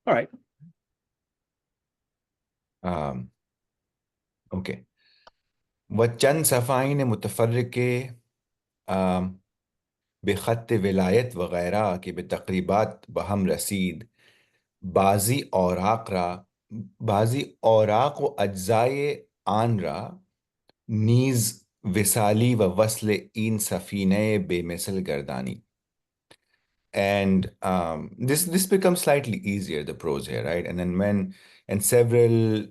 All right. Okay. वचन सफ़ाइन मुतफर्रिके बेख़त विलायत वगैरह के बेतक़रीबात बहम रसीद बाज़ी औराक़ रा बाज़ी औराक़ व अज्ज़ाए आन रा नीज़ विसाली व वस्ल इन सफ़ीने बेमिसल गर्दानी. And this becomes slightly easier, the prose here, right? And then and several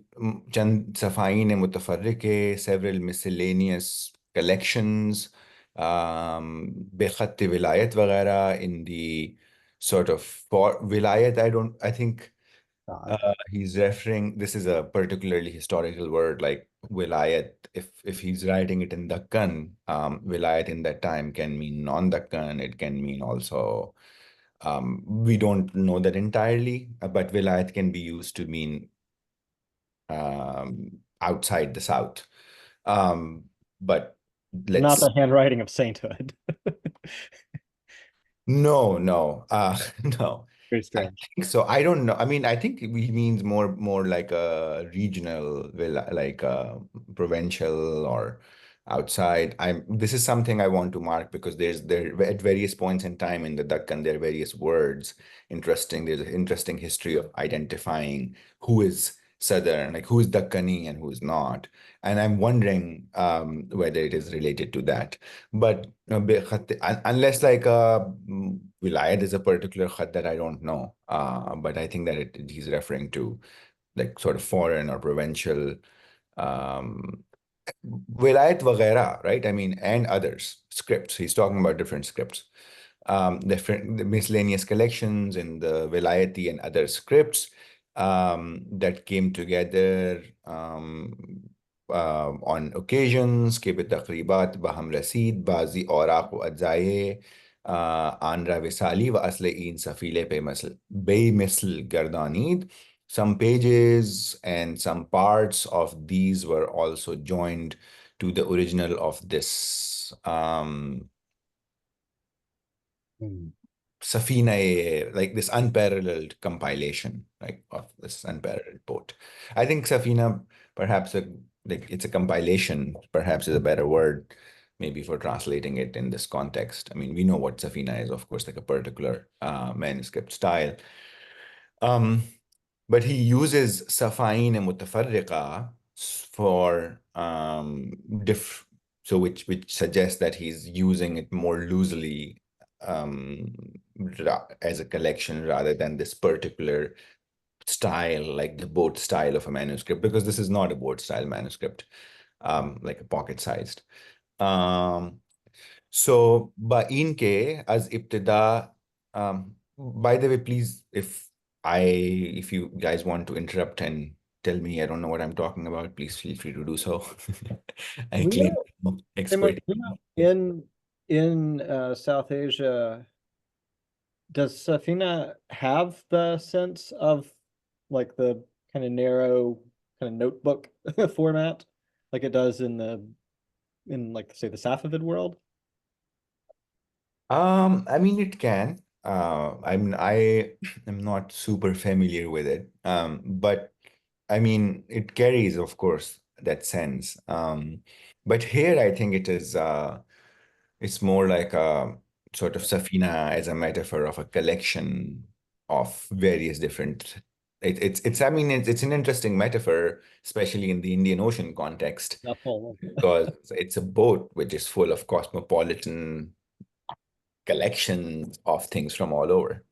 chand safain mutafarrike, several miscellaneous collections, bekhat vilayat wagera, in the sort of for vilayat, I think he's referring, this is a particularly historical word like wilayat. If he's writing it in Dakkan, wilayat in that time can mean non-Dakkan, it can mean also, we don't know that entirely, but vilayat can be used to mean outside the south. But Not let's the handwriting of sainthood. no, no. Very I strange. think so. I don't know. I mean, I think he means more like a regional, like provincial or outside. This is something I want to mark because there at various points in time in the Dakkan, there are various words. Interesting. There's an interesting history of identifying who is Southern, like who is Dakkani and who's not. And I'm wondering whether it is related to that. But unless like wilayat is a particular khat that I don't know, but I think that he's referring to like sort of foreign or provincial um, wilayat vagera, right? I mean, and others scripts. He's talking about different scripts, different miscellaneous collections in the vilayati and other scripts that came together on occasions के बेतक़रीबात बहम रसीद बाज़ी औराक़ व अज्ज़ाए आन रा विसाली व असले इन सफ़ीले पे बेमिसल गर्दानीद. Some pages and some parts of these were also joined to the original of this Safina, like this unparalleled compilation, like of this unparalleled boat. I think Safina, perhaps like it's a compilation, perhaps is a better word, maybe for translating it in this context. I mean, we know what Safina is, of course, like a particular manuscript style. But he uses Safain and Mutafarriqa for so which suggests that he's using it more loosely as a collection rather than this particular style, like the boat style of a manuscript, because this is not a boat style manuscript, like a pocket-sized. So, Ba'in as ibtida, by the way, please, if you guys want to interrupt and tell me I don't know what I'm talking about, please feel free to do so. I We claim know, no expert. in South Asia, does Safina have the sense of like the kind of narrow kind of notebook format like it does in like say the Safavid world? I mean, it can. I am not super familiar with it. But I mean, it carries, of course, that sense. But here I think it's more like a sort of Safina as a metaphor of a collection of various different. I mean, it's an interesting metaphor, especially in the Indian Ocean context, Not full. because it's a boat which is full of cosmopolitan collections of things from all over.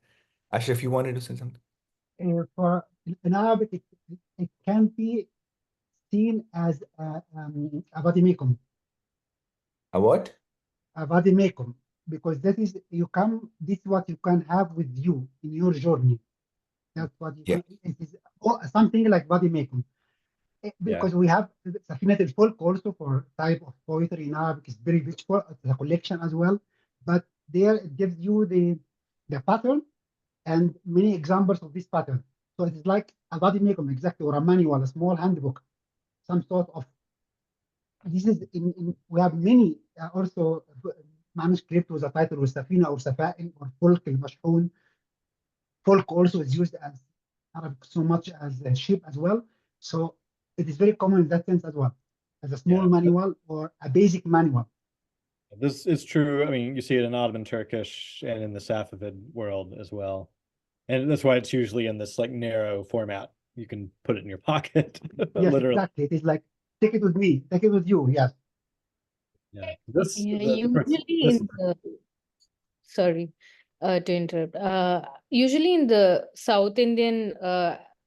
Ashraf, you wanted to say something? For in Arabic, it can be seen as a vadimecum. A what? A vadimecum, because that is this is what you can have with you in your journey. That's what you Yeah. can, it is something like vadimecum. Because we have Safīnat al-Fulk also for type of poetry in Arabic is very rich for the collection as well. But there it gives you the pattern and many examples of this pattern. So it is like a vadimecum exactly, or a manual, a small handbook, some sort of. This is we have many also manuscript with a title with Safina or Safa'in or Fulk al-Mashhun. Fulk also is used as Arabic so much as sheep as well. So it is very common in that sense as well, as a small Yeah. manual or a basic manual. This is true. I mean, you see it in Ottoman Turkish and in the Safavid world as well. And that's why it's usually in this like narrow format. You can put it in your pocket, Yes, literally. exactly. It is like, take it with me, take it with you. Yes. Yeah. This, Yeah, the- usually this- in the sorry to interrupt. Usually in the South Indian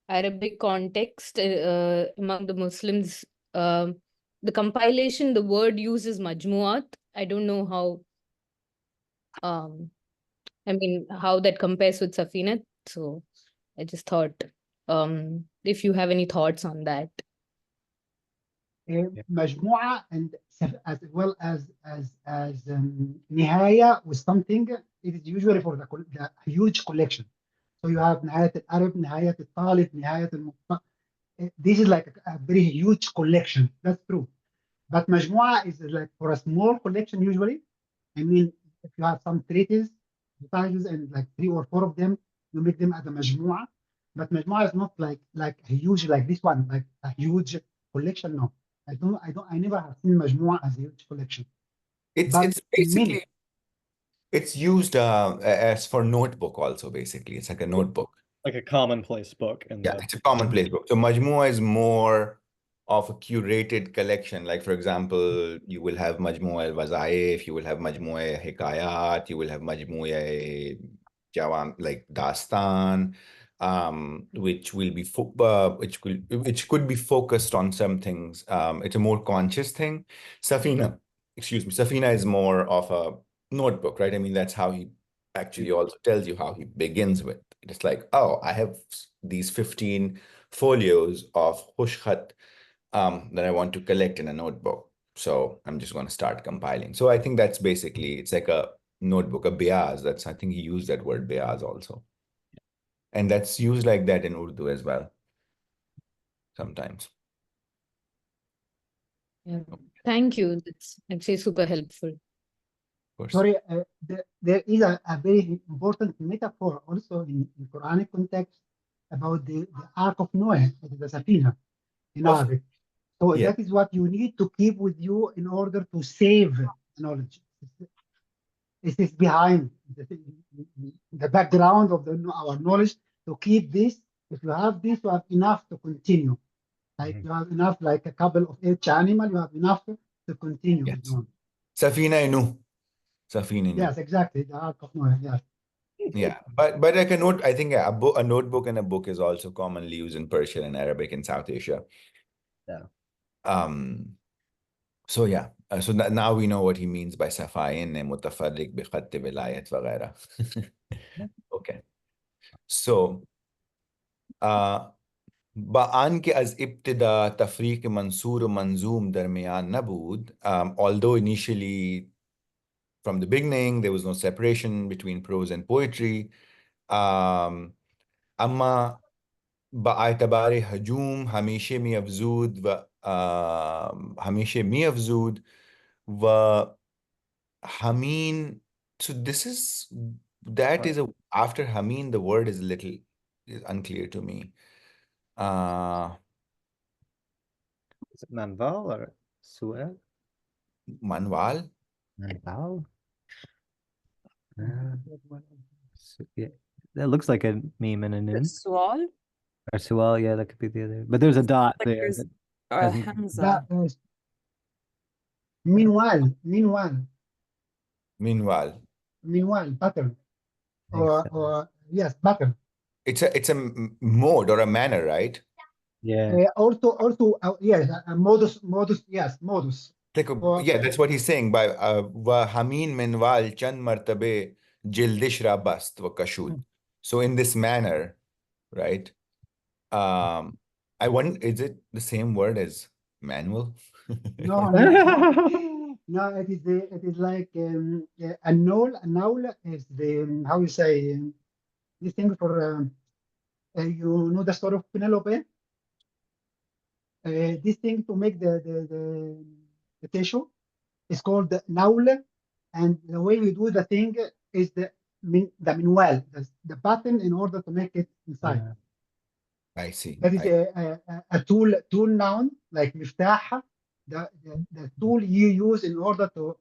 Arabic context, among the Muslims, the compilation, the word uses majmuat. I don't know how, I mean, how that compares with Safīnat. So I just thought, if you have any thoughts on that. مجموعة and as well as نهاية with something. It is usually for the huge collection. So you have نهاية العرب, نهاية الطالب, نهاية this is like a very huge collection. That's true. But مجموعة is like for a small collection usually. I mean, if you have some treatises and like 3 or 4 of them, you make them as a مجموعة. But مجموعة is not like a huge like this one, like a huge collection. No. I never have seen مجموعة as a huge collection. It's But basically it's used as for notebook also. Basically, it's like a notebook. like a commonplace book. And Yeah, it's a commonplace book. So Majmua is more of a curated collection. Like for example, you will have Majmua al-Wazaif, you will have Majmua Hikayat, you will have Majmua Jawam like Dastan, which will be which could be focused on some things. It's a more conscious thing. Safina is more of a notebook, right? I mean, that's how he actually also tells you how he begins with. It's like, oh, I have these 15 folios of Hushkhat that I want to collect in a notebook. So I'm just going to start compiling. So I think that's basically, it's like a notebook, a biaz. I think he used that word biaz also. And that's used like that in Urdu as well, sometimes. Yeah. Thank you. That's actually super helpful. sorry, there is a very important metaphor also in Quranic context about the Ark of Noah, the Safina in Arabic. So Yeah. that is what you need to keep with you in order to save knowledge. This is behind the background of our knowledge. To keep this, if you have this, you have enough to continue. Like you have enough, like a couple of each animal, you have enough to continue. Yes. With one. Safina Inu. Safina Inu. Yes, exactly. The Ark of Noah. Yes. Yeah, but like a note, I think a notebook and a book is also commonly used in Persian and Arabic in South Asia. Yeah. So yeah, so now we know what he means by safain and mutafarriq bi khatt wilayat वगैरह. Okay. So ba'an ke az ibtida tafriq mansur manzoom darmiyan nabud, although initially from the beginning there was no separation between prose and poetry, amma باعتبار هجوم همیشه میافزود و همیشه میافزود و همین. So this is after Hameen, the word is is unclear to me. Is it Manval or Suel? Manwal? Manval? Yeah. That looks like a meme and a noon. Sual? Or Suel, yeah, that could be the other. But there's a dot Like there. there's that a hasn't- Hamza. Meanwhile, pattern. Or yes, pattern. It's a mode or a manner, right? Yeah. Also, yes, modus, yes, modus. Like yeah, that's what he's saying by wa Hameen minwal chand martabe jildish ra bast wa kashud. So in this manner, right? I wonder, is it the same word as manual? No, no, it is like a null is the how you say this thing for you know the story of Penelope. This thing to make the tissue is called the naul, and the way we do the thing is the minwal, the button in order to make it inside. I see. That is a tool noun like مفتاح, the tool you use in order to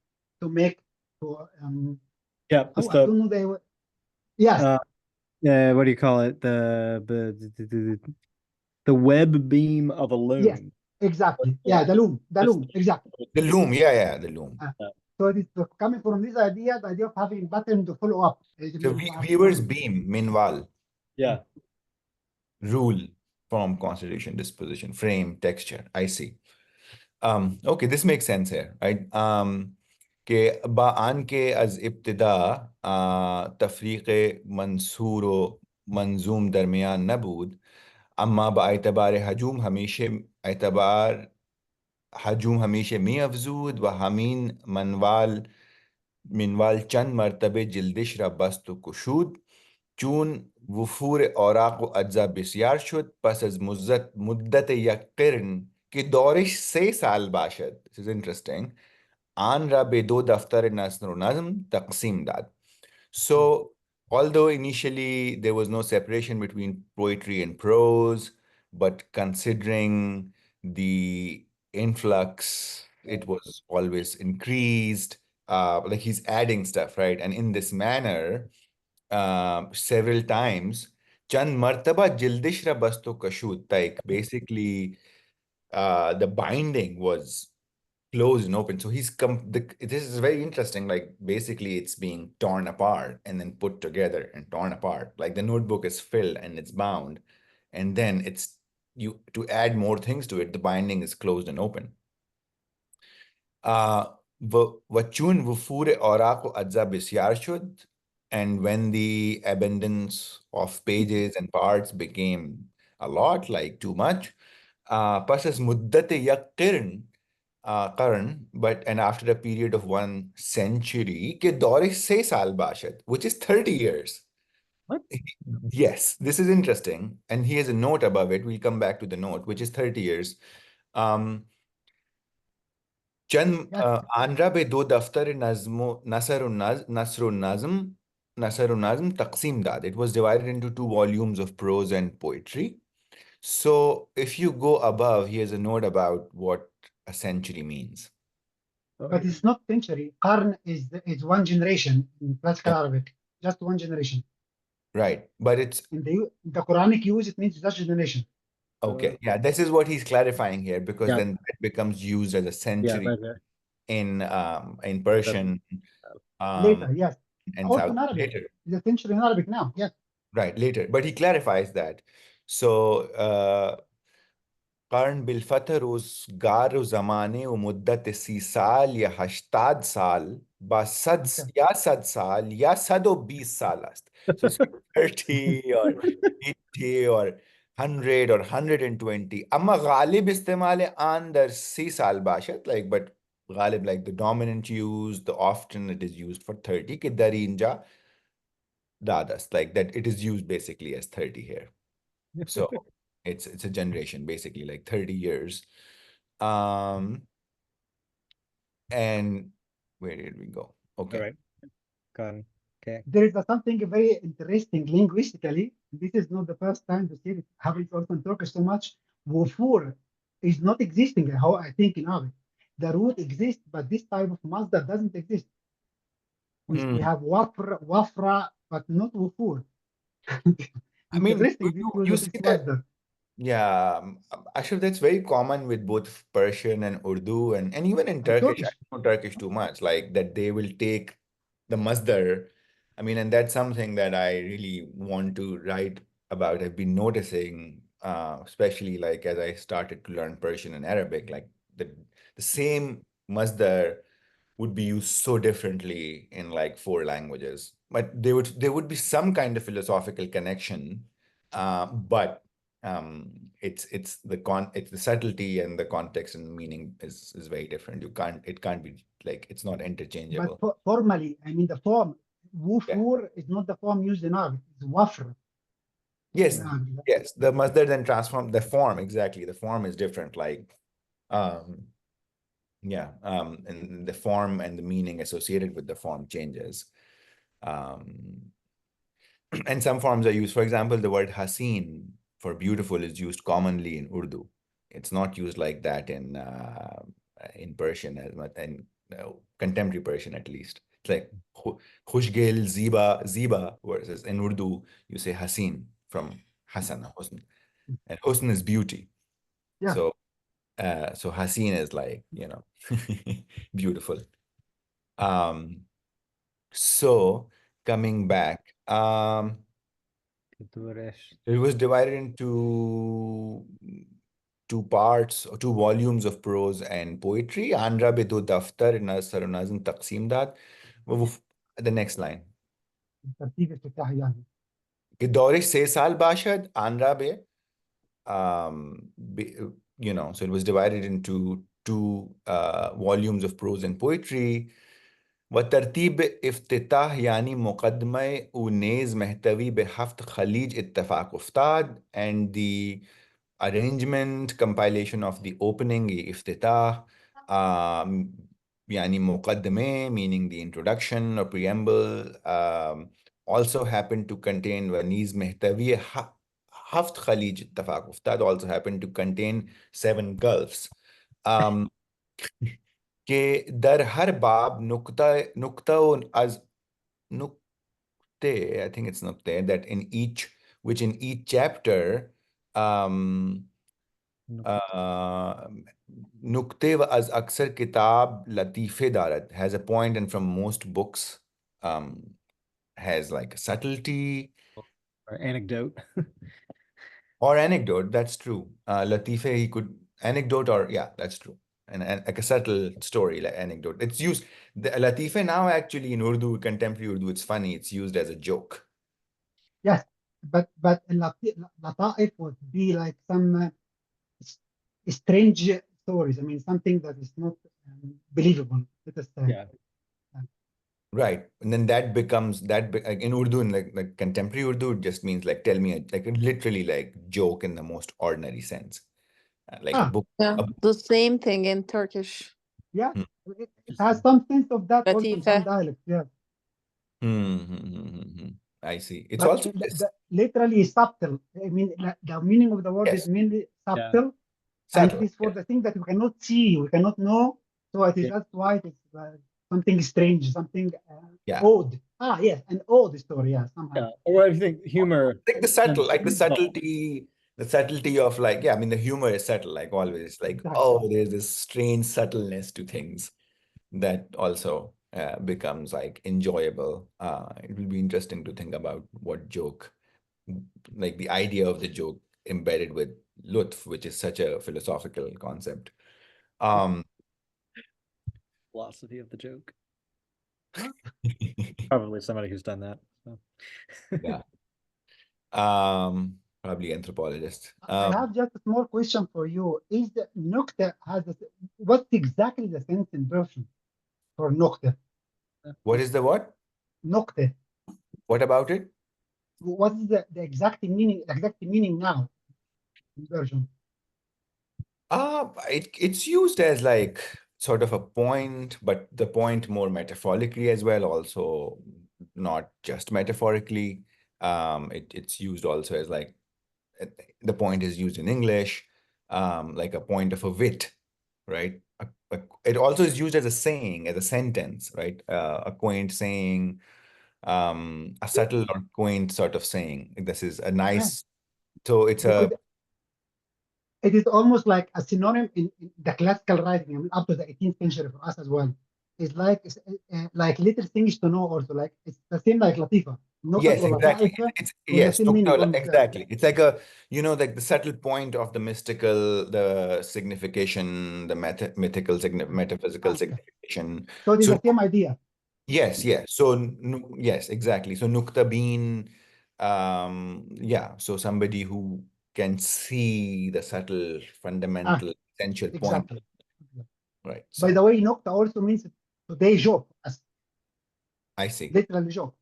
make Yeah, it's I don't know the yes. What do you call it? The web beam of a Yes, loom. exactly. Yeah, the loom, exactly. The loom, yeah, the loom. So it is coming from this idea, the idea of having pattern to follow up. The weaver's beam, minwal. Yeah. Rule, form, constitution, disposition, frame, texture. I see. Okay, this makes sense here, right? के बान के अज इब्तिदा तफरीक मंसूर व मंजूम दरमियान नबूद अम्मा बाएतबार हजूम हमीशे मी अफजूद व हमीन मिनवाल चंद मरतबे जिल्दिश र बस्त कुशूद चून वफूर औराक व अज्जा बिस्यार शुद पस अज मुद्दत यक्किरन की दौरिश 3 साल बाशद. This is interesting. आन रा बेदो दफ्तर नस्र नज़म तक़सीम दाद. So, although initially there was no separation between poetry and prose, but considering the influx, it was always increased. Like he's adding stuff, right? And in this manner, several times, Chand Martaba Jildishra Basto Kashut, like basically the binding was closed and open. So this is very interesting. Like basically it's being torn apart and then put together and torn apart. Like the notebook is filled and it's bound. And then to add more things to it, the binding is closed and open. Wachun wufure orako adza bisyar shud. And when the abundance of pages and parts became a lot, like too much, pasas muddate yaqqirn, and after a period of 1 century, ke daure se saal bashad, which is 30 years. What? Yes, this is interesting. And he has a note above it. We'll come back to the note, which is 30 years. चंद आंध्रा पे 2 दफ्तर नसर नज़म तक़सीम दाद. It was divided into 2 volumes of prose and poetry. So if you go above, here's a note about what a century means. But it's not century. Qarn is 1 generation in classical Arabic, just 1 generation. Right, but it's in the Quranic use, it means just generation. Okay, yeah, this is what he's clarifying here, because then it becomes used as a century in Persian. Later, yes. And Also in Arabic. later. It's a century in Arabic now, yes. Right, later. But he clarifies that. So कर्न बिलफत रोजगार जमाने व मुद्दत 30 साल या 80 साल बा सद साल या 120 साल است. So it's 30 or 80 or 100 or 120. अम्मा गालिब इस्तेमाल आन दर 30 साल बाशत, like, but Ghalib, like the dominant use, the often it is used for 30 के दरींजा दादस्त, like that it is used basically as 30 here. So it's a generation, basically, like 30 years. And where did we go? Okay. All right. Got it. Okay. There is something very interesting linguistically. This is not the first time to see it happens also in Turkish so much. Wufur is not existing, how I think in Arabic. The root exists, but this type of masdar doesn't exist. We have wafra, but not wufur. I mean, you see that. Yeah, Ashraf, that's very common with both Persian and Urdu and even in Turkish. I don't know Turkish too much, like that they will take the masdar. I mean, and that's something that I really want to write about. I've been noticing, especially like as I started to learn Persian and Arabic, like the same masdar would be used so differently in like 4 languages. But there would be some kind of philosophical connection, but it's the subtlety and the context and meaning is very different. It can't be like, it's not interchangeable. But formally, I mean the form, wufur is not the form used in Arabic, it's wafr. Yes, yes, the masdar then transform the form, exactly. The form is different, like and the form and the meaning associated with the form changes. And some forms are used. For example, the word hasin for beautiful is used commonly in Urdu. It's not used like that in Persian as much, and contemporary Persian at least. It's like khushgil, ziba, versus in Urdu you say hasin from Hasan, husn, and husn is beauty. Yeah. So hasin is like, beautiful. So coming back, it was divided into two parts or two volumes of prose and poetry. Andra be do daftar nasr nazm taqsim dat. The next line. ترتيب افتتاحي يعني. कि दौरे 6 साल बाशद आंध्रा बे, so it was divided into two volumes of prose and poetry. वतरतीब इफ्तिताह यानी मुकदमे उनेज महतवी बेहफ्त खलीज इत्तफाक उफ्ताद, and the arrangement compilation of the opening इफ्तिताह यानी मुकदमे meaning the introduction or preamble also happened to contain वनीज महतवी हफ्त खलीज इत्तफाक उफ्ताद also happened to contain 7 gulfs. कि दर हर बाब नुक्ता as nukte, I think it's nukte, that in each chapter nukte as aksar kitab latife darat has a point, and from most books has like a subtlety or anecdote. or anecdote. That's true. Latife, he could anecdote, or yeah, that's true. And like a subtle story, like anecdote. It's used, the Latife now actually in Urdu, contemporary Urdu, it's funny, it's used as a joke. Yes, but Lataif would be like some strange stories. I mean, something that is not believable. Let us say. Yeah. Right. And then that becomes in Urdu, in like contemporary Urdu, it just means like tell me like literally like joke in the most ordinary sense. Like a book. Yeah, the same thing in Turkish. Yeah, it has some sense of that also in some Latife. dialects. Yeah. I see. It's But also literally subtle. I mean, the meaning of the word Yes. is mainly subtle, and subtle. it is for the thing that we cannot see, we cannot know. So it is Yeah. that's why it's something strange, something Yeah. odd. Yes, an odd story. Yeah, somehow. Yeah. Or I think humor. Like the subtle, like the and- subtlety of like, yeah, I mean, the humor is subtle, like always, like, Exactly. oh, there's this strange subtleness to things that also becomes like enjoyable. It will be interesting to think about what joke, like the idea of the joke embedded with lutf, which is such a philosophical concept. Philosophy of the joke. Probably somebody who's done that. So. Yeah. Probably anthropologist. I have just a small question for you. Is the nukta what's exactly the sense in Persian for nukta? What is the what? Nukta. What about it? What is the exact meaning now in Persian? It's used as like sort of a point, but the point more metaphorically as well, also not just metaphorically. It's used also as like the point is used in English, like a point of a wit, right? It also is used as a saying, as a sentence, right? A quaint saying, a subtle or quaint sort of saying. This is a nice, so it's Because it is almost like a synonym in the classical writing, I mean, up to the 18th century for us as well. It's like little things to know also, like it's the same like Latifa. Yes, exactly. It's yes, the same meaning almost, exactly. It's like like the subtle point of the mystical, the signification, the metaphysical signification. So it is the same idea. Yes, yes. So yes, exactly. So nukta being, yeah. So somebody who can see the subtle, fundamental, essential point. Exactly. Right. By the way, nukta also means today job, as I see. literally job.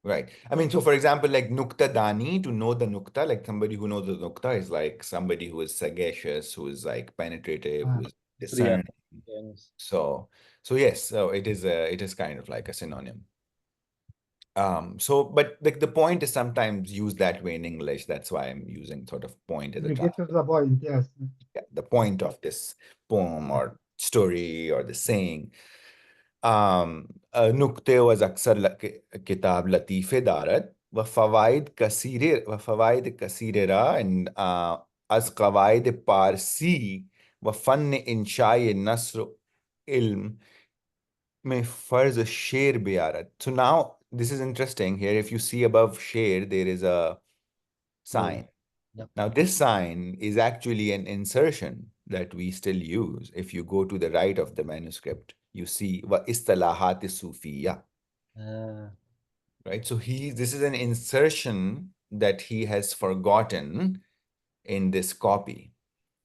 Right. I mean, so for example, like nukta dani, to know the nukta, like somebody who knows the nukta is like somebody who is sagacious, who is like penetrative, who is discerning. Yes. So yes, so it is kind of like a synonym. But like the point is sometimes used that way in English. That's why I'm using sort of point as a You get to translation. the point, yes. Yeah, the point of this poem or story or the saying. नुक्ते वज़ अक्सर किताब लतीफ़े दारत व फ़वाइद कसीरे रा अज़ क़वाइद पारसी व फ़न इंशाए नस्र इल्म में फ़र्ज़ शेर बियारत. So now this is interesting here. If you see above share, there is a sign. Yep. Now this sign is actually an insertion that we still use. If you go to the right of the manuscript, you see wa istalahat sufiya, right? So this is an insertion that he has forgotten in this copy.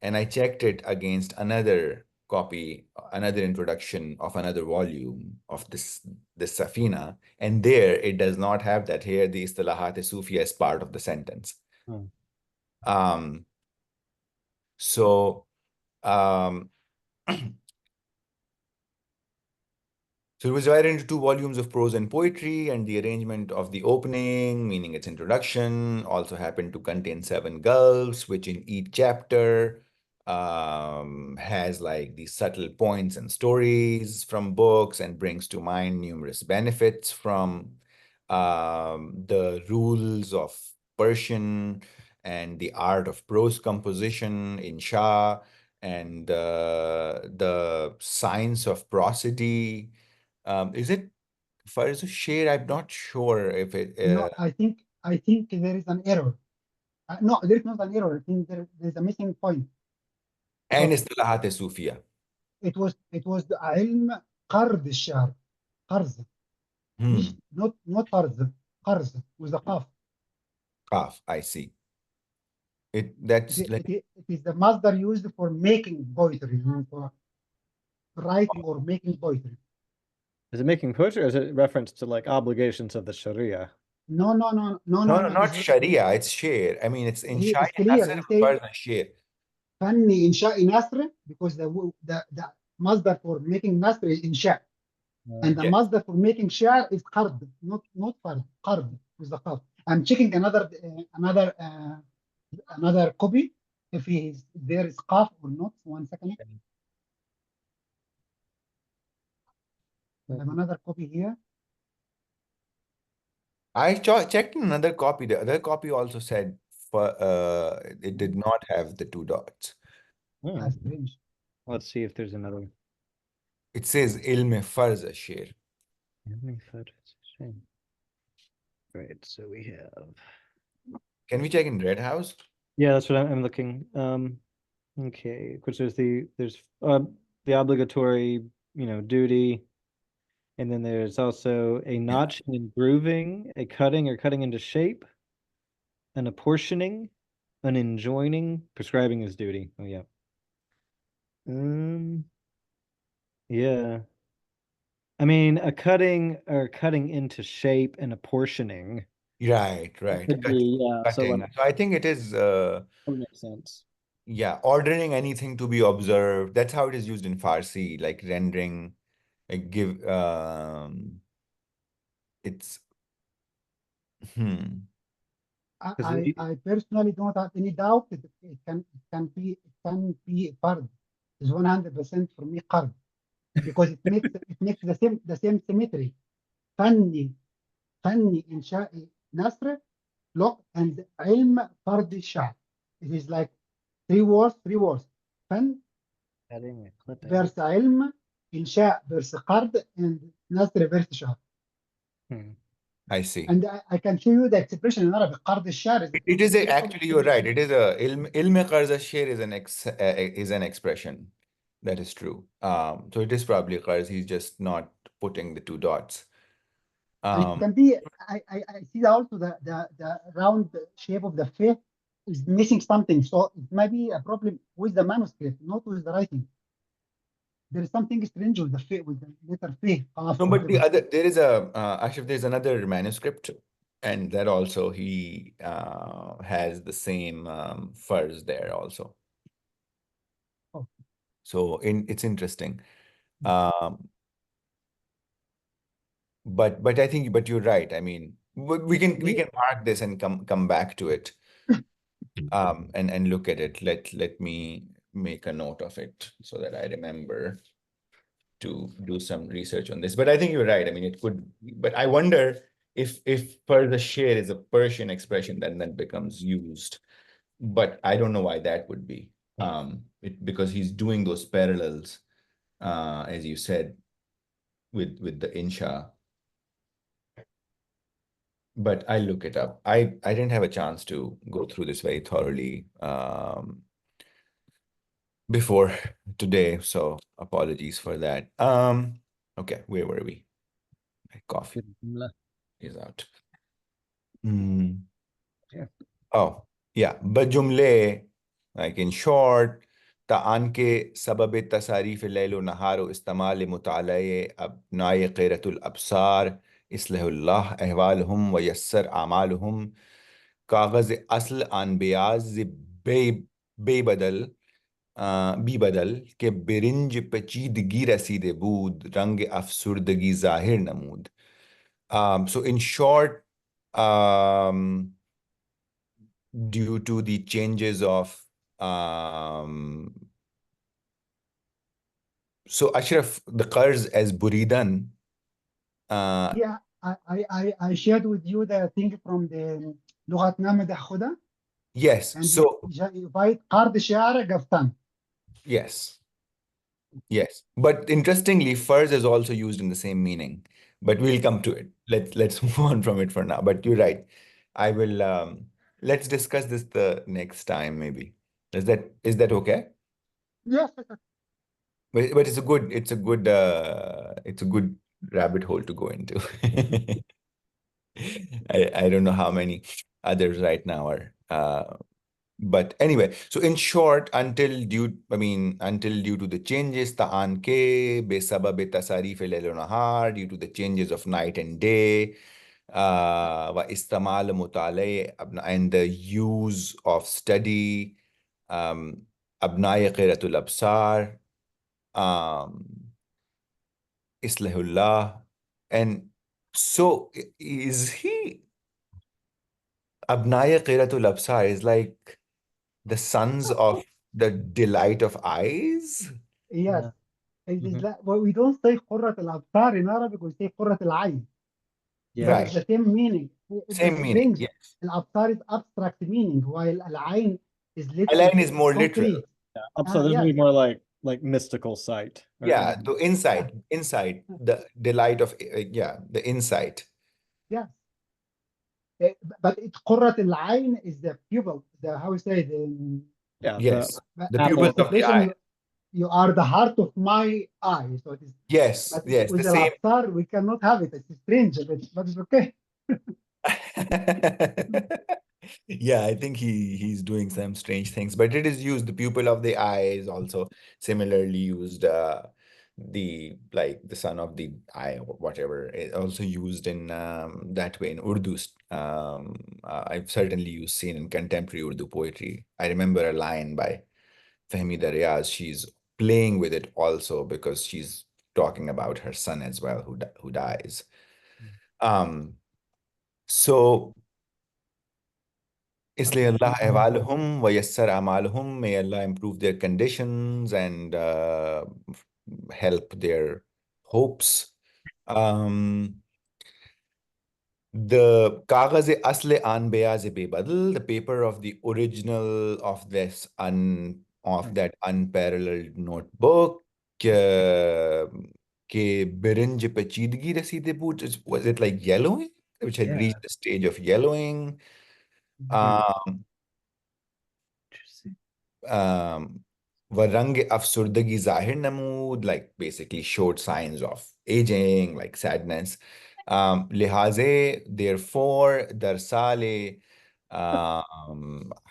And I checked it against another copy, another introduction of another volume of this Safina, and there it does not have that. Here the istalahat sufiya is part of the sentence. So it was divided into 2 volumes of prose and poetry, and the arrangement of the opening, meaning its introduction, also happened to contain 7 gulfs, which in each chapter has like these subtle points and stories from books and brings to mind numerous benefits from the rules of Persian and the art of prose composition in Shah and the science of prosody. Is it Farz Sher? I'm not sure if it. No, I think there is an error. No, there is not an error. I think there's a missing point. And because Istalahat Sufiya. it was the علم قرض الشعر. قرض. مش not قرض. قرض with a قاف. Kaf, I see. That's It like is the masdar used for making poetry, for writing or making poetry. Is it making poetry or is it reference to like obligations of the Sharia? No, not Sharia, it's Sher. I mean, it's in It's clear. Nasr He says Farz Sher. فن إنشاء نثر, because the masdar for making نثر is إنشاء. And the Yeah. masdar for making شعر is قرض, not فرض, قرض with the قاف. I'm checking another copy if there is قاف or not. 1 second. I have another copy here. I checked in another copy. The other copy also said it did not have the 2 dots. That's strange. Let's see if there's another. It says Ilm Farz Sher. Right, so we have. Can we check in Red House? Yeah, that's what I'm looking. Okay, because there's the obligatory, duty, and then there's also a notching and grooving, a cutting or cutting into shape, an apportioning, an enjoining, prescribing is duty. Oh yeah. Yeah. I mean, a cutting or cutting into shape and apportioning. Right. Could be, yeah. So Cutting. like, So I think it is that makes sense. yeah, ordering anything to be observed. That's how it is used in Farsi, like rendering, like give it's I personally don't have any doubt that it can be قرض. It's 100% for me قرض, because it makes the same symmetry. فني إنشاء نثر, look, and علم فرض الشعر. It is like 3 words. فن versus علم, إنشاء versus قرض, and نثر versus شعر. I see. And I can show you the expression in Arabic. قرض الشعر It is actually, you're right. It is ilm qarz share is an expression. That is true. So it is probably qarz. He's just not putting the 2 dots. And it can be. I see also the round shape of the fe is missing something. So it might be a problem with the manuscript, not with the writing. There is something strange with the fe, with the letter fe. No, but there is Ashraf, there's another manuscript, and that also he has the same furs there also. Oh. So it's interesting. but I think, but you're right. I mean, we can mark this and come back to it, and look at it. Let me make a note of it so that I remember to do some research on this. But I think you're right. I mean, it could, but I wonder if the share is a Persian expression, then that becomes used. But I don't know why that would be. Because he's doing those parallels, as you said, with the insha. But I look it up. I didn't have a chance to go through this very thoroughly before today, so apologies for that. Okay, where were we? My coffee is out. Yeah. Oh, yeah. Bajumle, like in short, ta'an ke sabab tasarif al-layl wa nahar wa istimal mutalaye abnaye qiratul absar islahullah ahwaluhum wa yassar amaluhum कागज असल आन बेयाज बेबदल बीबदल के बिरिंज पेचीदगी रसीदे बूद रंग अफसुर्दगी जाहिर नमूद. So in short, due to the changes of so Ashraf, the Qarz as Buridan. Yeah, I shared with you the thing from the لغتنامة Huda. Yes, And so by قرض شعر قفطان. yes. Yes, but interestingly, furs is also used in the same meaning, but we'll come to it. Let's move on from it for now. But you're right. I will let's discuss this the next time maybe. Is that okay? Yes. But it's a good rabbit hole to go into. I don't know how many others right now are but anyway, so in short, until due to the changes, ta'an ke besabab tasarif al-layl wa nahar, due to the changes of night and day, wa istamal mutalay, and the use of study, abnai qiratul absar, islahullah, and so is he abnai qiratul absar is like the sons of the delight of eyes? Yes. Yeah. It is Mhm. like, well, we don't say قرة الأبصار in Arabic, we say قرة العين. Yeah. But Right. it's the same meaning. It's Same meaning, strange. yes. الأبصار is abstract meaning, while العين is Align literal, is more literal. concrete. Yeah. So this Yes. would be more like mystical sight. or- Yeah, the insight, the delight of, the insight. Yes. But it's قرة العين is the pupil, the how we say the Yeah. Yes, but the in apple pupils of the of the translation, eye. you are the heart of my eye. So it is, Yes, but yes, with the the same. Absar, we cannot have it. It's strange, but it's okay. Yeah, I think he's doing some strange things, but it is used. The pupil of the eye is also similarly used. The son of the eye, or whatever, is also used in that way in Urdu. I've certainly seen in contemporary Urdu poetry. I remember a line by Fahmi Daryaz. She's playing with it also because she's talking about her son as well, who dies. So इसलिए अल्लाह अहवालहुम व यस्सर अमालहुम, may Allah improve their conditions and help their hopes. The कागज asle an beyaz bebadl, the paper of the original of that unparalleled notebook के बिरिंज पेचीदगी रसीदे boot, was it like yellowing, which had Yeah. reached the stage of yellowing. Interesting. Varang afsurdagi zahir namood, like basically showed signs of aging, like sadness. Lihaze, therefore, darsale,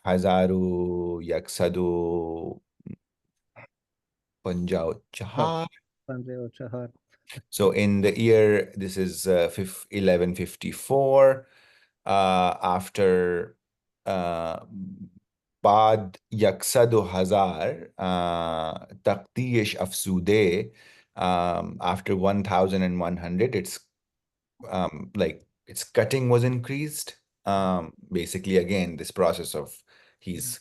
hazaru yaksadu panjao chahar. Sanjay or Chahar. So in the year, this is 1154, after बाद यकसद हजार तख्तीश अफसूदे, after 1100, it's like its cutting was increased. Basically, again, this process of he's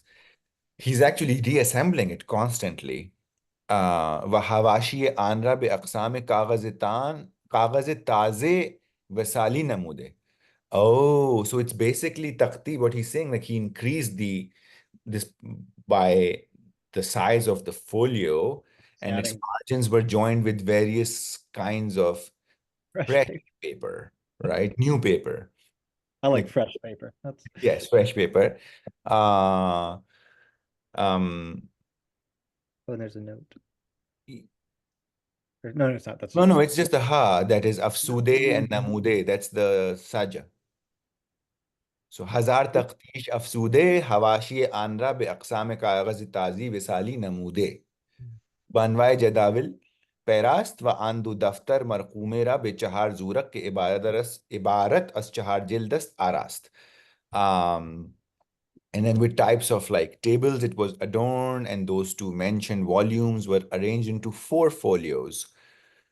actually reassembling it constantly. وحواشی آن را به اقسام کاغذ تازه و سالی نموده. Oh, so it's basically taqti, what he's saying, like he increased this by the size of the folio, and its Adding margins were joined with various kinds of fresh fresh paper. paper, right? New paper. I like fresh paper. That's Yes, fresh paper. Um, oh, there's a note. No, it's not. That's no, just no, it's just the ha that is afsude and namude. That's the saja. So hazar taqtish afsude hawashi anra be aqsam kagaz tazi visali namude. Banwai jadawil perast wa andu daftar marqumera be chahar zurak ke ibarat as chahar jildast arast. And then with types of like tables, it was adorned, and those two mentioned volumes were arranged into 4 folios.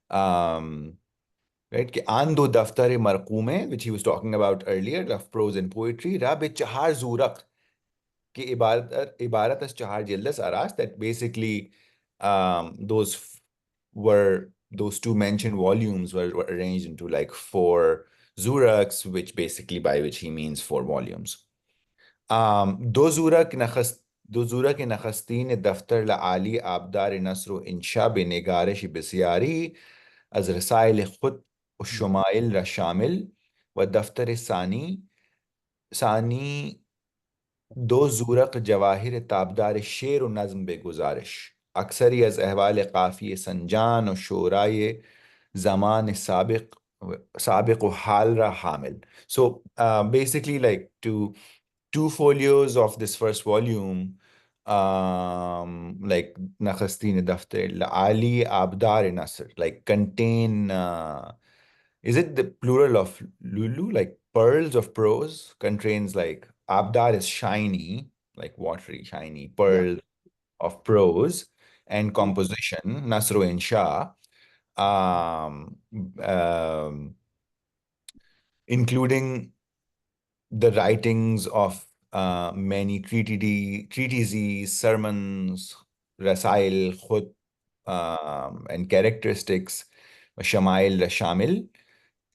Right? कि आन दो दफ्तर मरकूमे, which he was talking about earlier, of prose and poetry, ra be chahar zurak ki ibarat as chahar jildas aras, that basically those two mentioned volumes were arranged into like 4 zuraks, which basically by which he means 4 volumes. دو زورا के नखस्तीन दफ्तर लआली आबदार नसर व इंशा बेनिगारिश बसियारी अज रसाइल खुद शुमाइल र शामिल व दफ्तर सानी दो जूरक जवाहिर ताबदार शेर व नज्म बेगुजारिश अक्सरी अज अहवाल काफ़ी संजान और शोराय ज़मान साबिक व हाल ra Hamid. So basically like to 2 folios of this first volume, like Nakhastin Daftar Ali Abdar Nasr, like contain, is it the plural of Lulu, like pearls of prose? Contains like Abdar is shiny, like watery, shiny, pearl of prose and composition, Nasru Insha, um, um, including the writings of many treatises, sermons, rasail, khut, and characteristics, Shamail, Shamil,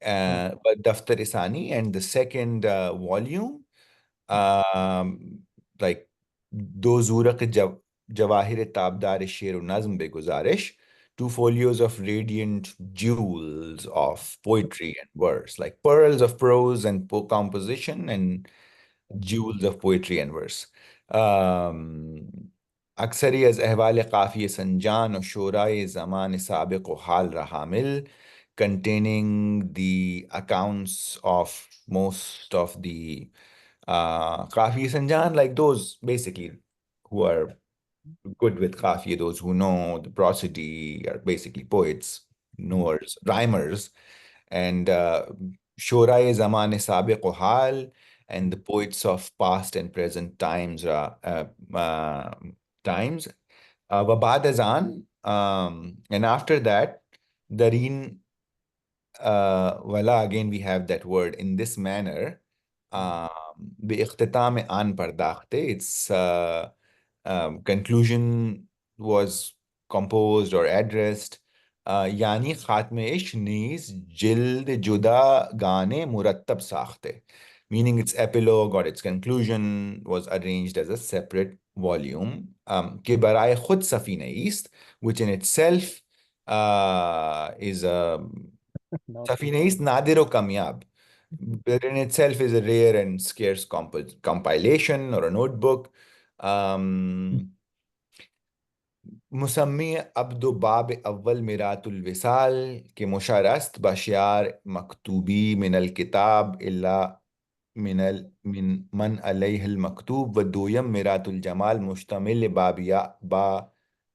but Daftar Isani, and the second volume, um, like दो ज़ूरक़ जवाहिर ताबदार शेर नज़्म बेगुजारिश, 2 folios of radiant jewels of poetry and verse, like pearls of prose and composition and jewels of poetry and verse. अक्सरी अज अहवाल काफ़ी संजान और शोराए ज़मान साबिक़ व हाल रहामिल, containing the accounts of most of the Kafi Sanjan, like those basically who are good with Kafi, those who know the prosody are basically poets, knowers, rhymers, and Shorai Zaman Sabiq Hal, and the poets of past and present times, times. Wabad Azan, and after that, Dareen Wala, again we have that word in this manner. باختتام آن پرداخته, its conclusion was composed or addressed. यानी खात्मे इश्क नीज जिल्द जुदा गाने मुरत्तब साख्ते, meaning its epilogue or its conclusion was arranged as a separate volume. के बराए खुद Safina east, which in itself is a Safīna is nadir or kamyab. That in itself is a rare and scarce compilation or a notebook. मुसम्मी अब्दु बाब अव्वल मिरातुल विसाल के मुशारस्त बशियार मकतूबी मिनल किताब इल्ला मिनल मिन मन अलैहिल मकतूब व दोयम मिरातुल जमाल मुश्तमिल बा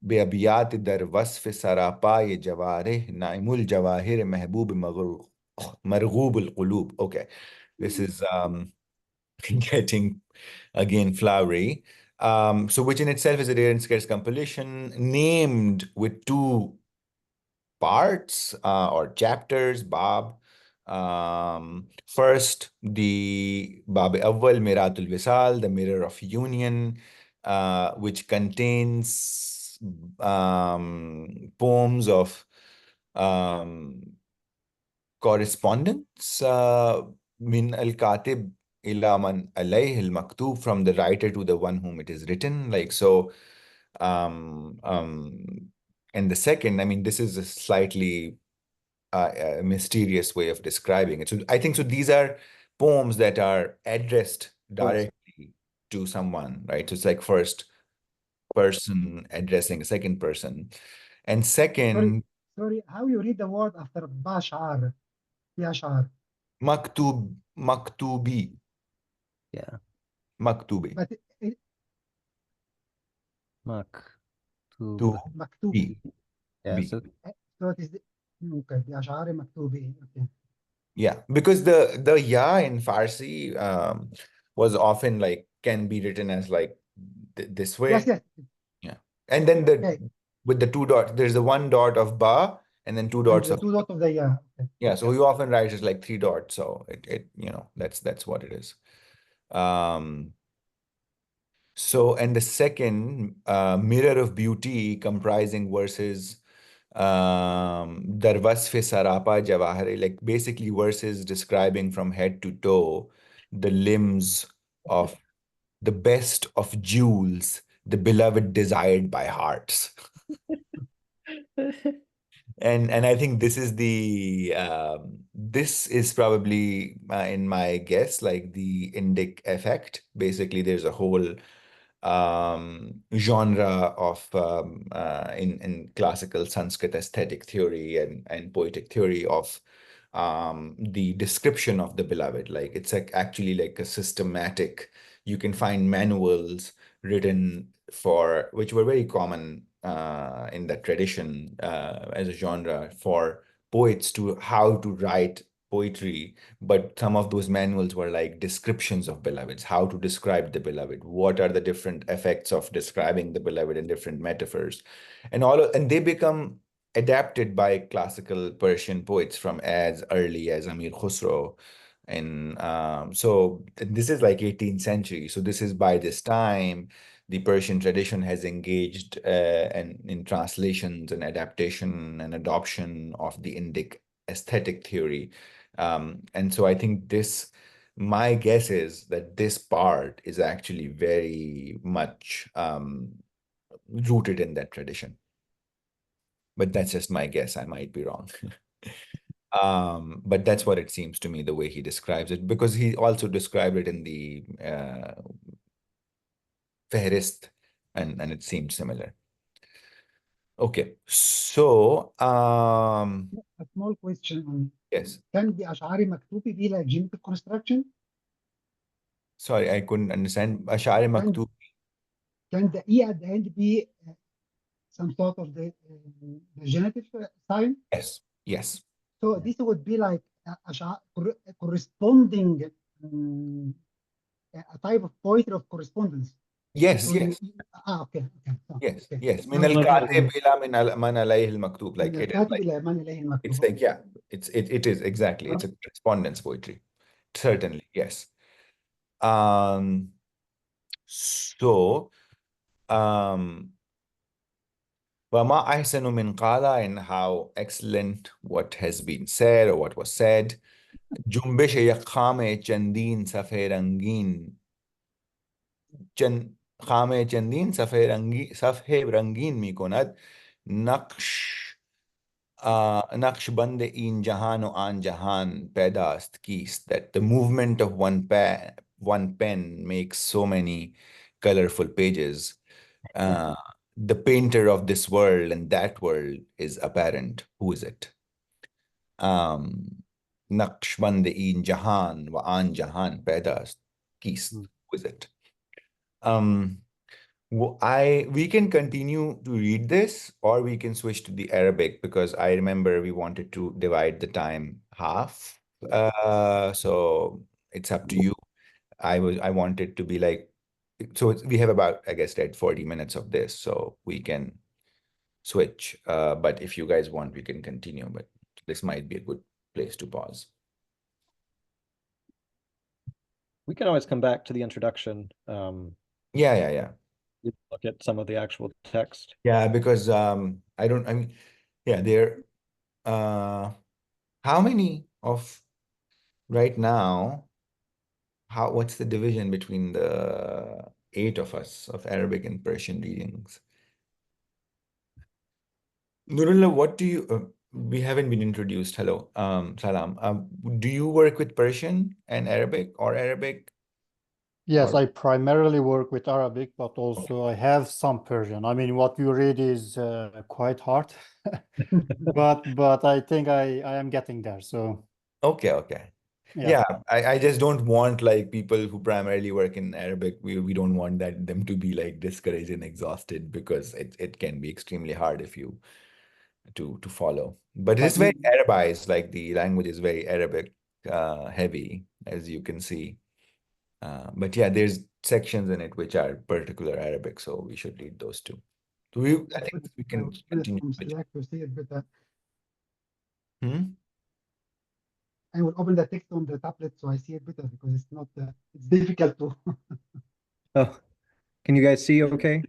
बेअबियात दर वस्फ सरापा ये जवारिह नाइमुल जवाहिर महबूब मरगूबुल कुलूब. Okay, this is getting again flowery. So which in itself is a rare and scarce compilation named with 2 parts or chapters, Bab, First, the Bab Awwal Miratul Wisal, the Mirror of Union, which contains poems of correspondence min al-katib ila man alayhi al-maktub, from the writer to the one whom it is written. Like so, and the second, I mean, this is a slightly a mysterious way of describing it. So I think so. These are poems that are addressed directly to someone, right? So it's like first person addressing a second person, and second, Sorry, how you read the word after bashar? Yashar. maktubi. Yeah. Maktubi. But Maktub. To maktub. be. Yeah, Be. so So it is okay. Yashar maktubi. Okay. Yeah, because the ya in Farsi was often like can be written as like this way. Yes, yes. Yeah. And then the Okay. with the two dots, there's the one dot of ba and then two And dots the of two dots of the okay. yeah. So you often write it like three dots. So it you know that's what it is. So and the second mirror of beauty comprising verses Dar wasf sarapa jawahari, like basically verses describing from head to toe the limbs of the best of jewels, the beloved desired by hearts. And I think this is the this is probably in my guess like the Indic effect. Basically, there's a whole genre of in classical Sanskrit aesthetic theory and poetic theory of the description of the beloved. Like it's like actually like a systematic. You can find manuals written for which were very common in that tradition as a genre for poets to how to write poetry, but some of those manuals were like descriptions of beloveds, how to describe the beloved, what are the different effects of describing the beloved in different metaphors, and they become adapted by classical Persian poets from as early as Amir Khusro. And so this is like 18th century. So this is by this time the Persian tradition has engaged and in translations and adaptation and adoption of the Indic aesthetic theory. And so I think this, my guess is that this part is actually very much rooted in that tradition. But that's just my guess. I might be wrong. But that's what it seems to me, the way he describes it, because he also described it in the Fehrist, and it seemed similar. Okay, so A small question. yes. Can the Ash'ari Maktubi be like genetic construction? Sorry, I couldn't understand. Ash'ari Maktub. Can the E at the end be some sort of the genitive sign? Yes, yes. So this would be like corresponding a type of poetry of correspondence. Yes, So yes. okay. Yes, Okay. yes. Min Sounds like al-katib ila man alayhi al-maktub. Like it is like it's like yeah, it is exactly. It's a correspondence poetry. Certainly, yes. So Wama ahsanu min qala, and how excellent what has been said or what was said. Jumbish yakhame chandin safe rangin خامه چندین صفحه رنگین می کند نقش بند این جهان و آن جهان پیداست کیست, that the movement of one pen makes so many colorful pages. The painter of this world and that world is apparent. Who is it? نقش بند این جهان و آن جهان پیداست کیست? Who is it? We can continue to read this, or we can switch to the Arabic, because I remember we wanted to divide the time half. So it's up to you. I wanted to be like, so we have about, I guess, 40 minutes of this, so we can switch. But if you guys want, we can continue, but this might be a good place to pause. We can always come back to the introduction. Yeah. Look at some of the actual text. Yeah, because there how many of right now, what's the division between the 8 of us of Arabic and Persian readings? Nurullah, what do you we haven't been introduced. Hello. Salam. Do you work with Persian and Arabic or Arabic? Yes, Or- I primarily work with Arabic, but also I have some Persian. I mean, what you read is quite hard, but I think I am getting there. So Okay. yeah. Yeah, I just don't want like people who primarily work in Arabic. We don't want them to be like discouraged and exhausted because it can be extremely hard if you to follow. But it is very Arabized, like the language is very Arabic heavy, as you can see. But yeah, there's sections in it which are particular Arabic, so we should read those too. So I think we can continue from with. Slack to see it better. Hmm? I will open the text on the tablet so I see it better because it's not it's difficult to. Oh, can you guys see okay?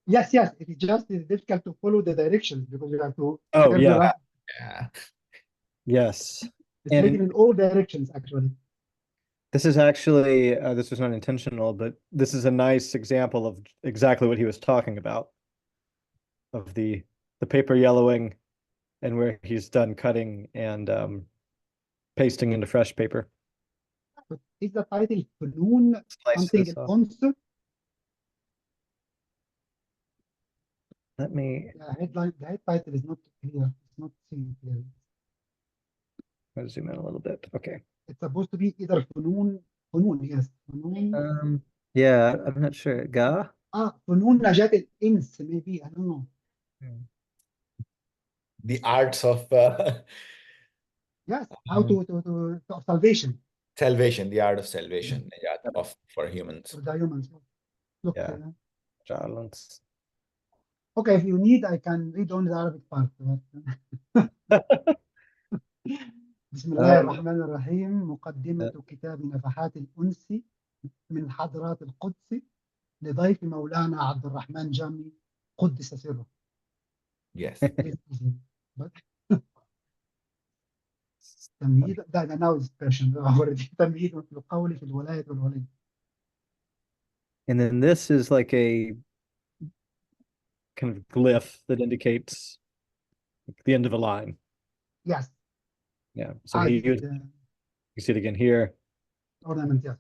Yes, it is just it's difficult to follow the directions because you have to. Oh, turn yeah. around. Yeah. Yes. It's And- written in all directions actually. This is actually, this was not intentional, but this is a nice example of exactly what he was talking about. Of the paper yellowing and where he's done cutting and pasting into fresh paper. But is the title فنون Slice something this off. الأنس? Let me The head title is not clear. It's not seen clearly. zoom in a little bit. Okay. It's supposed to be either فنون, yes, فنون. Yeah, I'm not sure. Ga? فنون نجاة الإنس, maybe, I don't know. The arts of Yes, how to salvation salvation, the art of salvation, for humans. for the humans. Look, Yeah. Silence. okay, if you need, I can read only the Arabic part. بسم الله الرحمن الرحيم. مقدمة كتاب نفحات الأنس من حضرات القدس لضيف مولانا عبد الرحمن جامي قدس سره. Yes. But تمهيد ده now is Persian already. تمهيد في القول في الولاية والولي. And then this is like a kind of glyph that indicates the end of a line. Yes. Yeah. So you see it again here. Ornament, yes.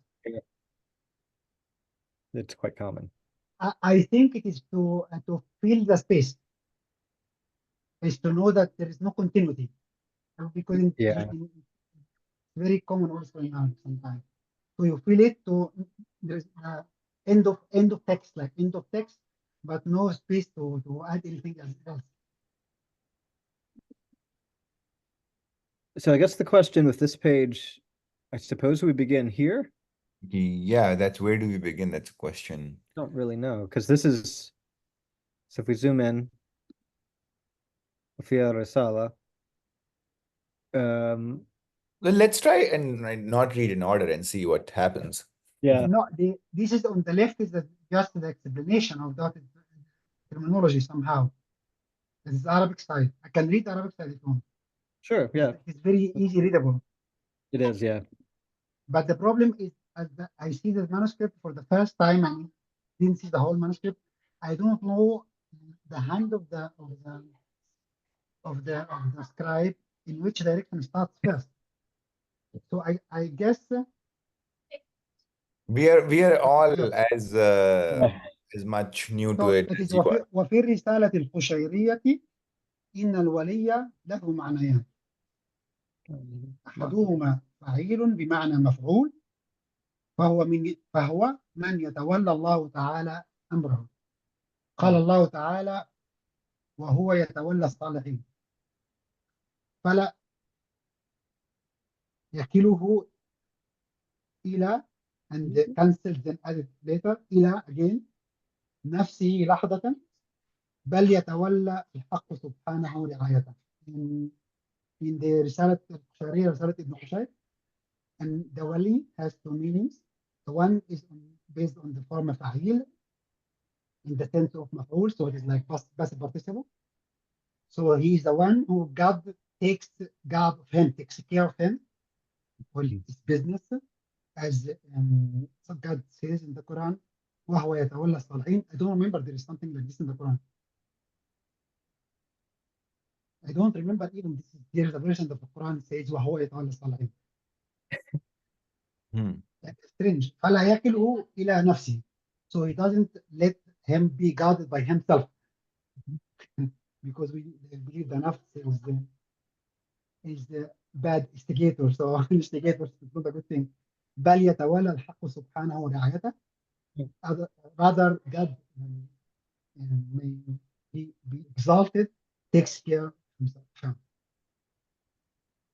It's quite common. I think it is to fill the space. Is to know that there is no continuity. Because it's very common also in Arabic sometimes. So you fill it to there's end of text, like end of text, but no space to add anything else. So I guess the question with this page, I suppose we begin here. Yeah, that's where do we begin? That's a question. Don't really know, because this is, so if we zoom in, Fia Risala. Well, let's try and not read in order and see what happens. Yeah. No, this is on the left is just the explanation of that terminology somehow. This is Arabic side. I can read Arabic side if you want. Sure, yeah. It's very easy readable. It is, yeah. But the problem is, I see the manuscript for the first time and didn't see the whole manuscript. I don't know the hand of the scribe in which direction starts first. So I guess we are all as much new to it as you are. وفي الرسالة القشيرية إن الولي له معنيان. أحدهما فعيل بمعنى مفعول فهو من يتولى الله تعالى أمره. قال الله تعالى وهو يتولى الصالحين فلا يكله إلى and cancel then added later إلى again نفسه لحظة بل يتولى الحق سبحانه رعايته. In the رسالة القشيرية رسالة ابن قشير and the wali has two meanings. The one is based on the form of فعيل in the sense of مفعول, so it is like passive participle. So he is the one who God takes care of him for his business, as God says in the Quran, وهو يتولى الصالحين. I don't remember there is something like this in the Quran. I don't remember even this. There is a version of the Quran says وهو يتولى الصالحين. That's strange. فلا يكله إلى نفسه. So he doesn't let him be guarded by himself. Because we believe the nafs is the bad instigator. So instigator is not a good thing. بل يتولى الحق سبحانه ورعايته. Rather, God may he be exalted, takes care of himself.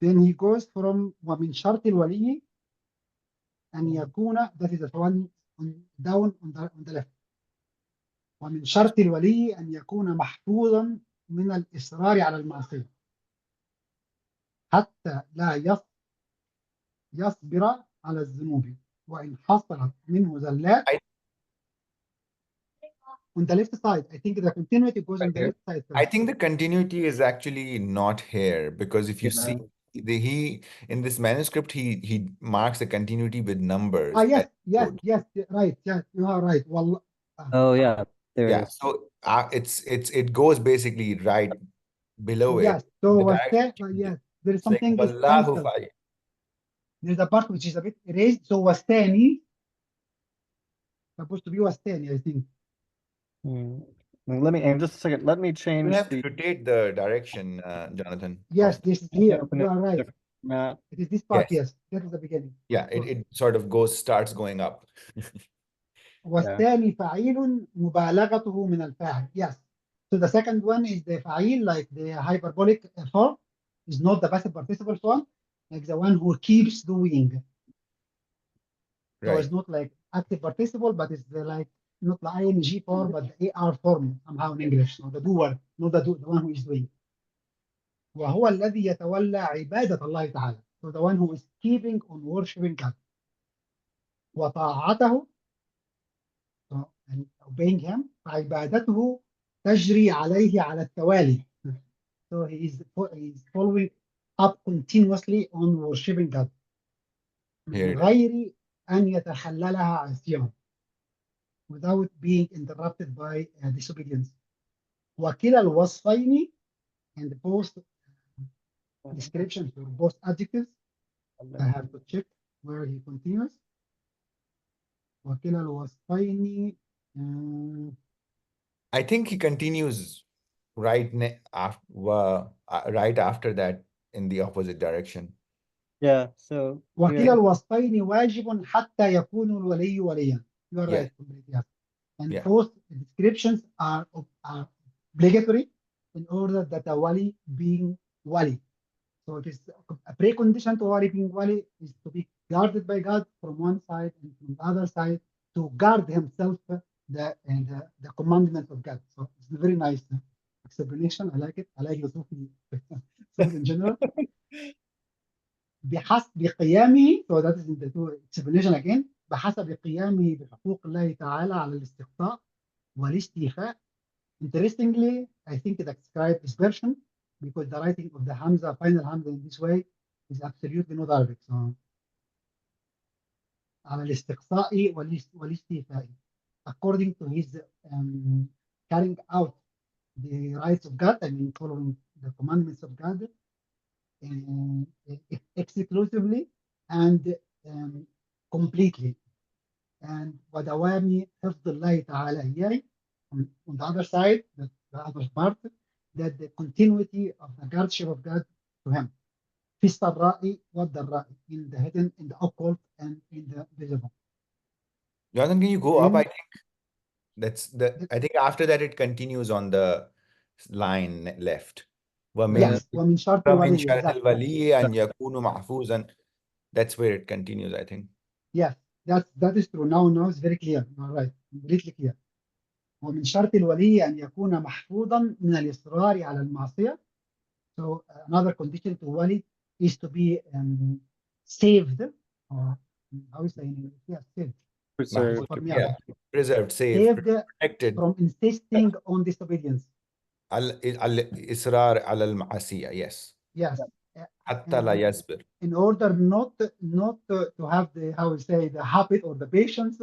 Then he goes from ومن شرط الولي أن يكون, that is the one down on the left. ومن شرط الولي أن يكون محفوظا من الإصرار على المعصية حتى لا يصبر على الذنوب وإن حصلت منه زلات. On the left side, I think the continuity goes on the left side first. I think the continuity is actually not here, because if you see he in this manuscript he marks the continuity with numbers. Yes, right, yes, you are right. Well, Oh yeah, there yeah, is. so it goes basically right below yes, it. so The was direction there, yes, there is it's like something is Wallahu cancelled. fa'il. There's a part which is a bit erased, so was ثاني supposed to be was ثاني, I think. Let me, and just a second, let me You change have to the. rotate the direction, Jonathan. Yes, of- this is here. open You it are right. different format. It is this part, Yes. yes. That is the beginning. Yeah, So, it sort of starts going up. والثاني فعيل مبالغته من الفاعل. Yes. So the second one is the فعيل, like the hyperbolic form, is not the passive participle form, like the one who keeps doing. So Right. it's not like active participle, but it's the like not the ing form, but the AR form somehow in English. So the doer, not the one who is doing. وهو الذي يتولى عبادة الله تعالى. So the one who is keeping on worshiping God. وطاعته, so, and obeying him. عبادته تجري عليه على التوالي. So he is following up continuously on worshiping God. Here من it is. غير أن يتخللها عصيان, without being interrupted by disobedience. وكلا الوصفين, and both descriptions for both adjectives, I have to check where he continues. وكلا الوصفين, I think he continues right after that in the opposite direction. Yeah, so. وكلا الوصفين واجب حتى يكون الولي وليا. You are Yeah. right. Yes. And Yeah. both descriptions are obligatory in order that a wali being wali. So it is a precondition to wali being wali is to be guarded by God from one side, and from the other side to guard himself the commandments of God. So it's a very nice explanation. I like it. I like the Sufi in general. بحسب قيامه, so that is in the two explanation again. بحسب قيامه بحقوق الله تعالى على الاستقطاع والاستيفاء. Interestingly, I think it describes dispersion, because the writing of the Hamza, final Hamza in this way, is absolutely not Arabic. So على الاستقصاء والاستيفاء, according to his carrying out the rights of God, I mean following the commandments of God exclusively and completely. And ودوام حفظ الله تعالى إياه, on the other side, the other part, that the continuity of the guardship of God to him. في السراء والضراء, in the hidden, in the occult, and in the visible. Jonathan, can you go up? Then- I think I think after that it continues on the line left. Yes, ومن شرط ومن الولي, شرط exactly. الولي أن يكون محفوظا. That's where it continues, I think. Yes, that is true. Now it's very clear. You are right, completely clear. ومن شرط الولي أن يكون محفوظا من الإصرار على المعصية. So another condition to wali is to be saved or how is saying? Yes, saved. Preserved. For me, Yeah, preserved, saved, saved protected. from insisting on disobedience. Al-israr al-ma'asiyah, yes. Yes. Hatta la yasbir. In order not to have the, how we say, the habit or the patience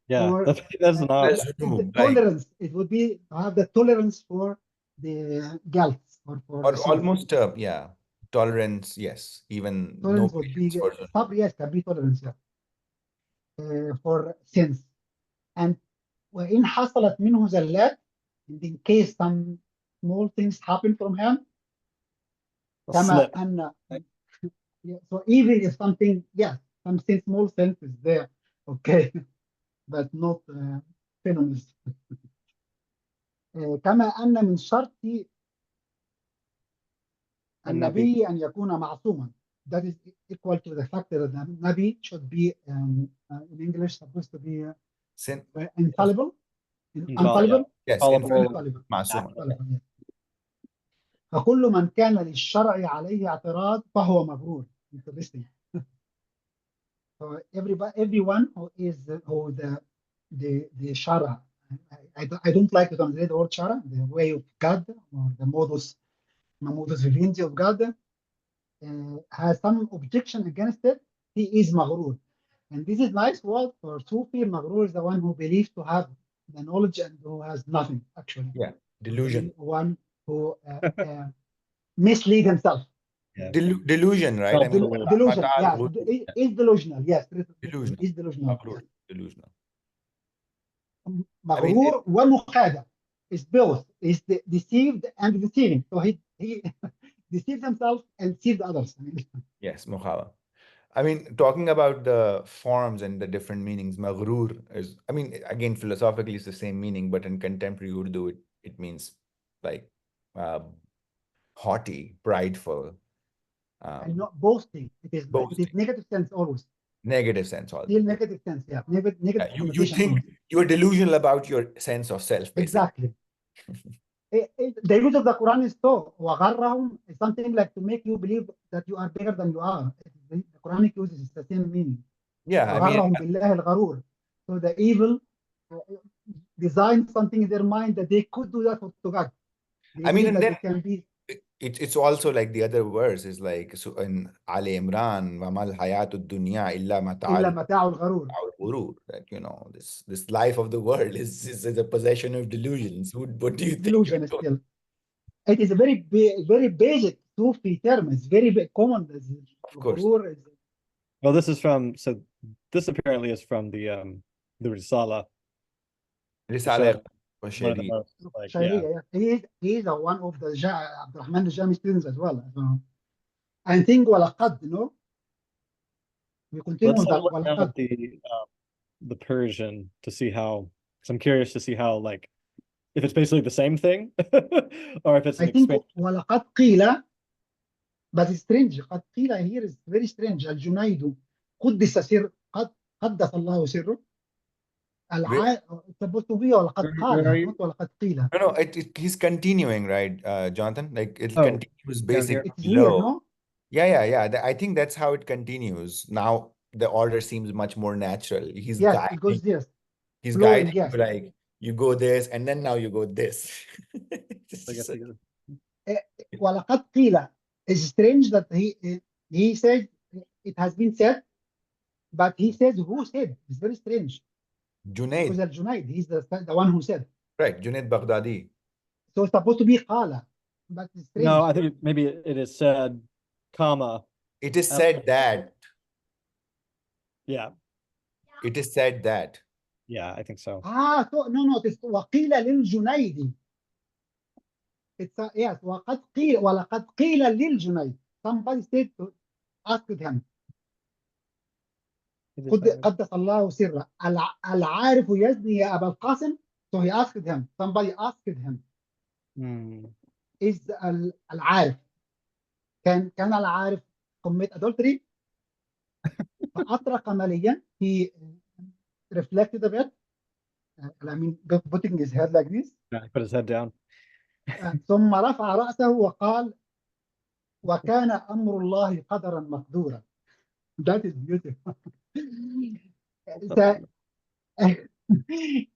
Yeah, for that's an That's option. the like, tolerance. It would be to have the tolerance for the guilt or for or the sin. almost, yeah, tolerance, yes. Even no Tolerance would be patience for sabr, yes, can be tolerance, yeah. For sins. And وإن حصلت منه زلات, in case some small things happen from him, A كما slip. أن yeah, so even if something, yes, something small sense is there, okay, but not phenomenal. كما أن من شرط النبي أن يكون معصوما. That is equal to the fact that the Nabi should be, in English, supposed to be infallible. Infallible. Yes, infallible. معصوم. Yes. فكل من كان للشرع عليه اعتراض فهو مغرور. Interesting. So everyone who is the shara, I don't like to translate the word shara, the way of God or the modus vivendi of God, has some objection against it, he is maghrur. And this is nice word for Sufi. Maghrur is the one who believes to have the knowledge and who has nothing, actually. Yeah, delusion. One who mislead himself. Yeah. Delusion, right? I mean, delusion, yeah, is delusional, yes. Delusional. Is delusional. Maghrur, delusional. Maghrur ومخادع is both, is deceived and deceiving. So he deceives himself and deceives others. Yes, mukhaba. I mean, talking about the forms and the different meanings, maghrur is, I mean, again, philosophically it's the same meaning, but in contemporary Urdu, it means like haughty, prideful. And not boasting. It is negative sense always. Negative sense always. Still negative sense, yeah. Negative you think you're delusional about your sense of self, basically. Exactly. The use of the Quran is so, وَغَرَّهُمْ is something like to make you believe that you are bigger than you are. The Quranic uses is the same meaning. Yeah, وَغَرَّهُمْ بِاللَّهِ الْغَرُورِ. So the evil designed something in their mind that they could do that to God. I mean, and then can be. It's also like the other verse is like, so in Ali Imran, وَمَا الْحَيَاةُ الدُّنْيَا إِلَّا مَتَاعُ الْغُرُورِ. That, you know, this life of the world is a possession of delusions. What do you think? Delusion still. It is a very basic Sufi term. It's very common. Of course. Well, this is from, so this apparently is from the Risala. Risala. One of the most, like, yeah. He is one of the Abdurrahman al-Jami students as well. So I think walaqad, no? We continue with that. Walaqad. The Persian to see how, because I'm curious to see how, like, if it's basically the same thing or if it's an expansion. I think walaqad qila, but it's strange. قد قيل here is very strange. الجنيد قدس سر قدس الله سره. Supposed to be walaqad qala, not walaqad qila. No, he's continuing, right, Jonathan? Like it continues basically. It's weird, no? Yeah. I think that's how it continues. Now the order seems much more natural. He's guiding. It goes this. He's guiding you, like you go this, and then now you go this. وَلَقَدْ قِيلَ is strange that he said it has been said, but he says who said. It's very strange. Junaid. Because Junaid, he's the one who said. Right, Junaid Baghdadi. So it's supposed to be qala, but it's strange. No, I think maybe it is said, comma. It is said that. Yeah. It is said that. Yeah, I think so. So no, it's وَقِيلَ لِلْجُنَيْدِ. It's yes, وَقَدْ قِيلَ وَلَقَدْ قِيلَ لِلْجُنَيْدِ. Somebody said to ask him. قدس الله سره. العارف يزني يا أبا القاسم. So he asked him. Somebody asked him. Is العارف كان العارف commit adultery? فأطرق مليا. He reflected a bit. I mean, putting his head like this. Yeah, he put his head down. ثم رفع رأسه وقال وكان أمر الله قدرا مقدورا. That is beautiful. So,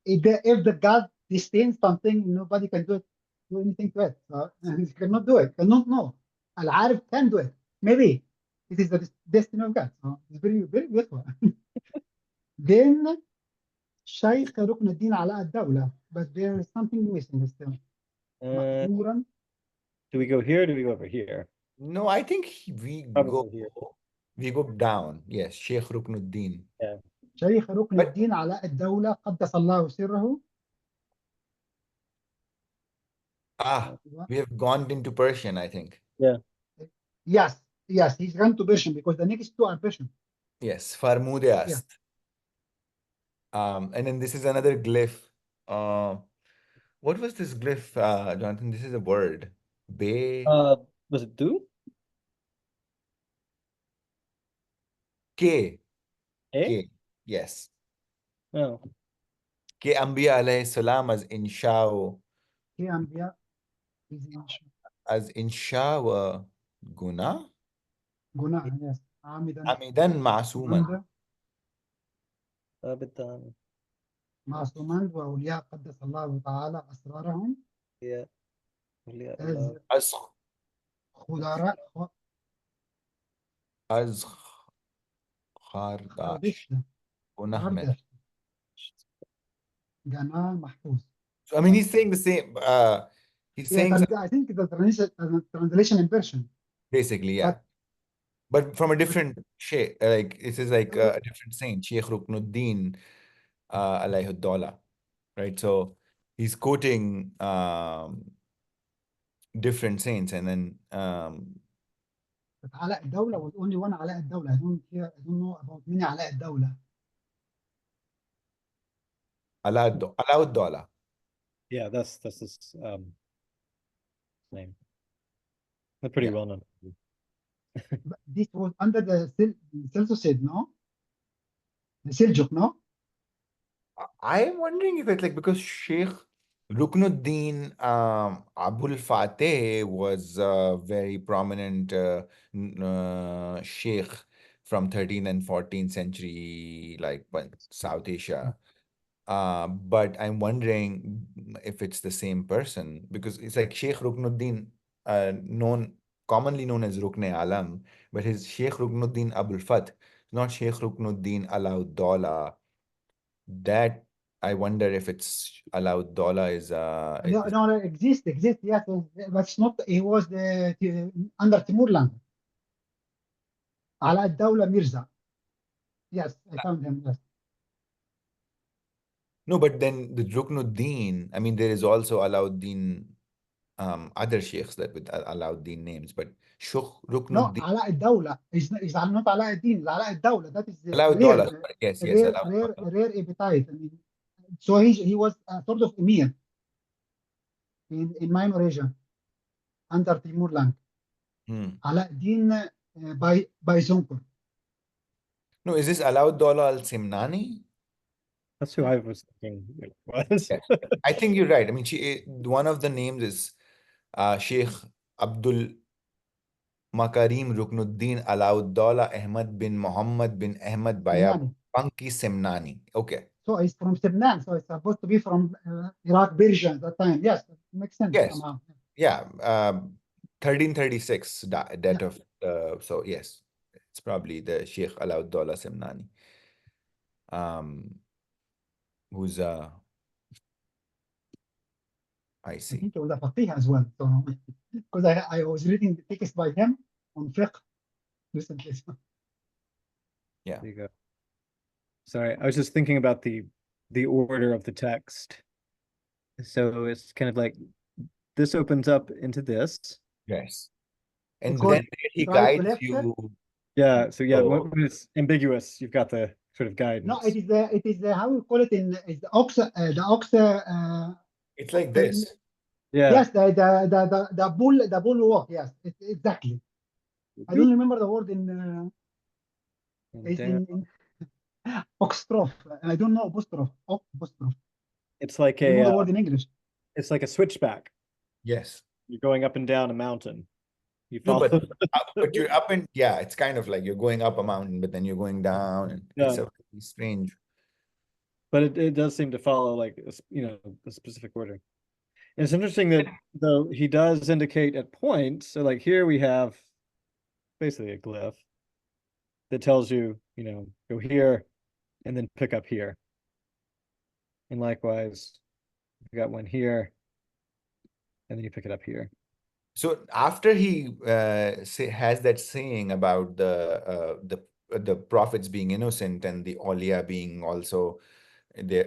if the God disdains something, nobody can do anything to it. So, he cannot do it. Cannot know. Al-Arif can do it. Maybe it is the destiny of God. So it's very, very beautiful. Then Shaykh Rukn al-Din Ala al-Dawla, but there is something missing still. Ma'zuran. Do we go here or do we go over here? No, I think Probably here. we go down. Yes, Sheikh Ruknuddin. Yeah. شيخ ركن But- الدين علاء الدولة قدس الله سره. We have gone into Persian, I think. Yes, he's gone to Persian because the next two are Persian. Yes, Farmude asked. And then this is another glyph. What was this glyph, Jonathan? This is a word. Was it do? K. Eh? K. Yes. No. K Anbiya alayhi salam as insha'u. K أنبياء is in As insha'u guna. جناح. Yes. عامدا Amidan ma'suman. عمدا Abidan. معصوما وأولياء قدس الله تعالى أسرارهم Yeah. as As خضراء khardash. خردشت Gunahmet. جمال محفوظ. So, I mean, he's saying the same. He's saying I think the translation in Persian. basically, yeah. But from a different shape, like it is like a different saint, Sheikh Ruknuddin alayhi Dawla, right? So he's quoting different saints, and then But علاء الدولة was only one علاء الدولة. I don't know about many علاء الدولة. Alauddin Dawla. Yeah, that's his name. They're pretty Yeah. well known. But this was under the Seleucid, no? The Seljuk, no? I am wondering if it's like because Sheikh Ruknuddin Abul Fateh was a very prominent sheikh from 13th and 14th century, like South Asia. But I'm wondering if it's the same person because it's like Sheikh Ruknuddin, commonly known as Rukne Alam, but his Sheikh Ruknuddin Abul Fath, not Sheikh Ruknuddin Alauddin. That I wonder if it's Alauddin is No, exists, yes, but it's not. He was under Timurland. Ala al-Dawla Mirza. Yes, I found him. Yes. no, but then the Ruknuddin, I mean, there is also Alauddin, other sheikhs that with Alauddin names, but Sheikh No, Ruknuddin. Ala al-Dawla is not Ala al-Din. Ala al-Dawla. That is Alauddin, yes, rare epithet. I mean, so he was a sort of emir in minor Asia under Timurland. Ala al-Din by Zonkur. No, is this Alauddin al-Simnani? That's who I was thinking it was. Yes. I think you're right. I mean, one of the names is Sheikh Abdul Makarim Ruknuddin Alauddin Ahmad bin Muhammad bin Ahmad Bayab Banki Semnani. Okay. So it's from Semnan. So it's supposed to be from Iraq, Persia at that time. Yes, it makes sense. Yes. Somehow. Yeah. 1336 that of so yes, it's probably the Sheikh Alauddin Semnani. Who's I I see. think he was a faqih as well. So because I was reading the text by him on fiqh recently. Yeah. There you go. Sorry, I was just thinking about the order of the text. So it's kind of like this opens up into this. Yes. And Because then he right guides left, you. Yeah, so yeah, Oh. when it's ambiguous, you've got the sort of guidance. No, it is the how we call it in is the ox It's like this. Yeah. yes, the bull walk. Yes, exactly. I don't remember the word in oxstroph. I don't know apostrophe. Apostrophe. It's like I don't know the a word in English. it's like a switchback. Yes. You're going up and down a mountain. You No, follow. but you're up and yeah, it's kind of like you're going up a mountain, but then you're going down, and it's Yeah. a very strange. But it does seem to follow like a specific order. And it's interesting that though he does indicate at points. So like here we have basically a glyph that tells you, go here and then pick up here. And likewise, you got one here, and then you pick it up here. So after he has that saying about the prophets being innocent and the awliya being also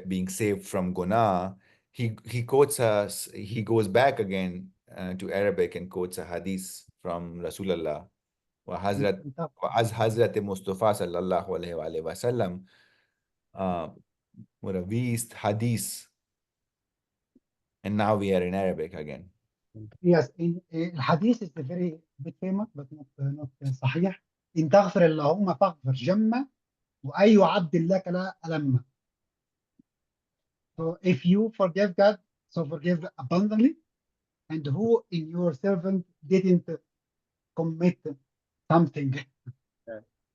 being saved from guna, he quotes us. He goes back again to Arabic and quotes a hadith from Rasulullah. وعز Hazrat Mustafa sallallahu alaihi wasallam ورवीست hadith, and now we are in Arabic again. Yes, in الحديث is very bit famous but not صحيح. إن تغفر اللهم فاغفر جمّا وأي عبد لك لا ألم. So if you forgive God, so forgive abundantly, and who in your servant didn't commit something.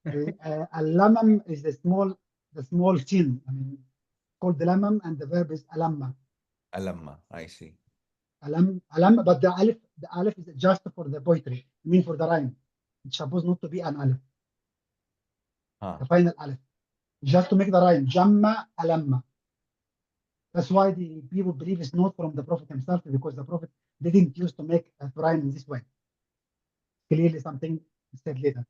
Al-lamam is the small sin. I mean, called the lamam, and the verb is alamma. Alamma, I see. Alam, but the alif is just for the poetry. I mean for the rhyme. It's supposed not to be an alif. The final alif, just to make the rhyme. Jamma alamma. That's why the people believe it's not from the Prophet himself, because the Prophet didn't use to make a rhyme in this way. Clearly something said later.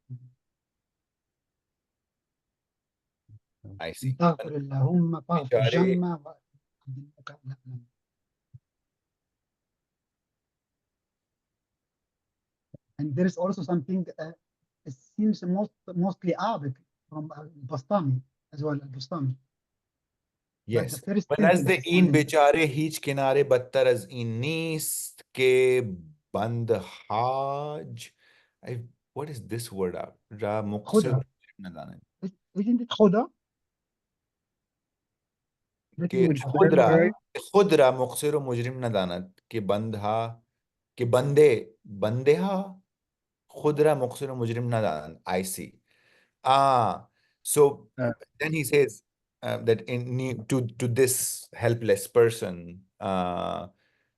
I see. تغفر اللهم فاغفر جمّا and there is also something it seems mostly Arabic from al-Bastami as well, al-Bastami. Yes. The first As the sentence in only. बेचारे हीच किनारे बदतर as in नीस्त के बंद हाज. What is this word out? را مقصر خدرة. ندانت. Isn't it خدرة? के खुदरा मुक़सिर व मुजरिम नदानत के बंधा के बंदेहा खुदरा मुक़सिर व मुजरिम नदानत. I see. So then he says that to this helpless person,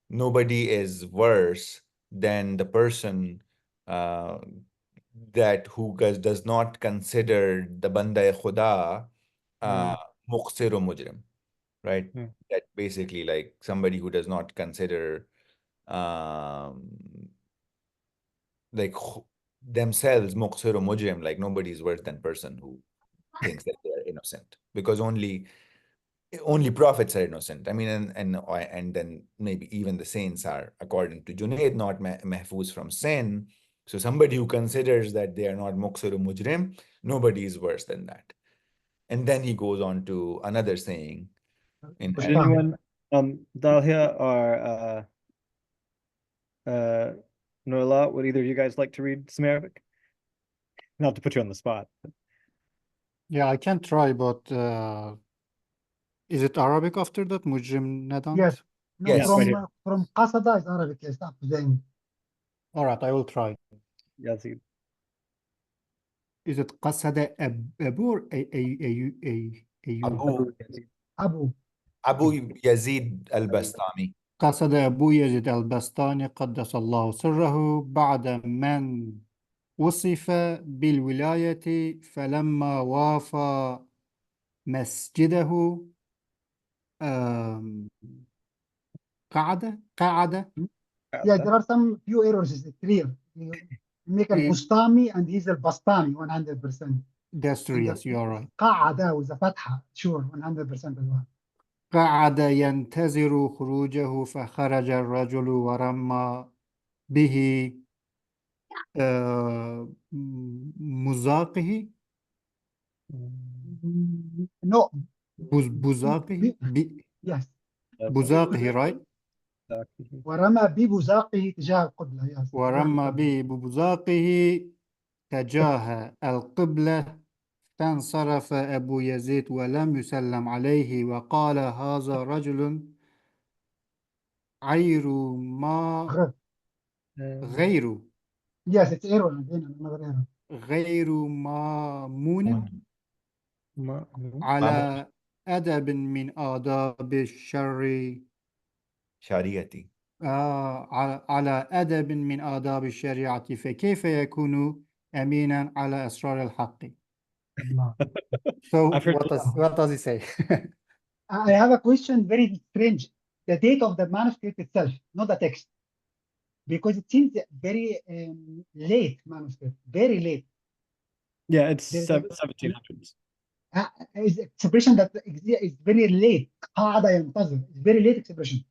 nobody is worse than the person that who does not consider the banda khuda muqsir wa mujrim, right? That basically like somebody who does not consider like themselves muqsir wa mujrim, like nobody is worse than person who thinks that they are innocent, because only prophets are innocent. I mean, and then maybe even the saints are, according to Junaid, not mahfuz from sin. So somebody who considers that they are not muqsir mujrim, nobody is worse than that. And then he goes on to another saying. Would anyone, Dalhia or Nola, would either of you guys like to read some Arabic? Not to put you on the spot. Yeah, I can try, but is it Arabic after that? Mujrim Nadant? Yes. No, Yes. from Qasada is Arabic, yes, up to then. All right, I will try. Yazid. Is it Qasada Abu or Abu Yazid al-Bastami. قصد أبو يزيد البسطامي قدس الله سره بعد من وصف بالولاية فلما وافى مسجده قعد Yeah, there are some few errors, it's clear. You make al-Bustami and he's al-Bastami 100%. That's true, yes, you are right. قعد with a fatha, sure, 100% as well. قعد ينتظر خروجه فخرج الرجل ورمى به مزاقه No. بزاقه Yes. بزاقه, right? ورمى ببزاقه تجاه القبلة. Yes. ورمى ببزاقه تجاه القبلة فانصرف أبو يزيد ولم يسلم عليه وقال هذا رجل غير Yes, it's error again, another error. غير مامون على أدب من آداب الشر شريعتي. على أدب من آداب الشريعة فكيف يكون أمينا على أسرار الحق. Allah. So I've heard what does he say? I have a question very strange. The date of the manuscript itself, not the text. Because it seems very late manuscript, very late. Yeah, it's There's a- 1700s. Is expression that is very late. قاعدة ينتظر. It's very late expression.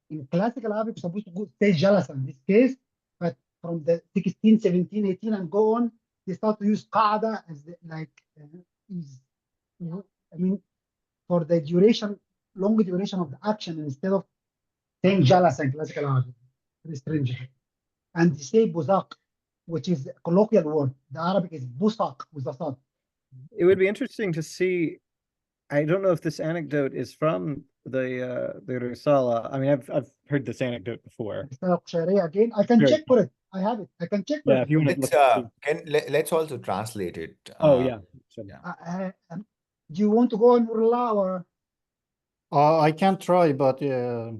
In classical Arabic, supposed to say jalasa in this case, but from the 16, 17, 18 and go on, they start to use قاعدة as like is, you know, I mean, for the duration, long duration of the action instead of saying jalasa in classical Arabic. Very strange. And they say buzaq, which is a colloquial word. The Arabic is busaq with a sad. It would be interesting to see. I don't know if this anecdote is from the Risala. I mean, I've heard this anecdote before. Again, I can Very check for it. I have it. I can check for Yeah, it. if you want to Let's look. let's also translate it. Oh yeah. So, yeah. Do you want to go on Nurullah or? I can try, but yeah,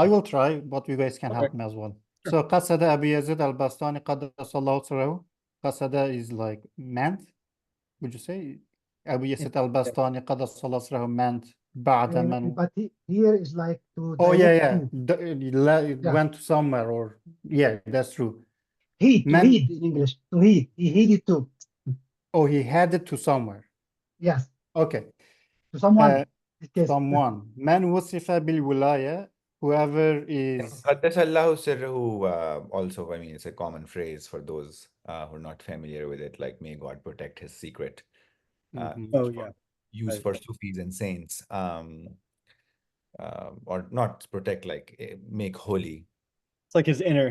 I will try, but you guys can help me as well. So قصد أبي يزيد البستاني قدس الله سره. قصد is like meant. Would you say أبي يزيد البستاني قدس الله سره meant بعد من? But here is like to. Oh yeah. Yeah. Went to somewhere, or yeah, that's true. To Man- heed in English. To heed. He heeded to. Oh, he headed to somewhere. Yes. Okay. To someone. This case. Someone. من وصف بالولاية, whoever is. قدس الله سره, also, I mean, it's a common phrase for those who are not familiar with it, like, may God protect his secret. Mhm. Oh yeah. Used for Sufis and saints, or not protect, like make holy. It's like his inner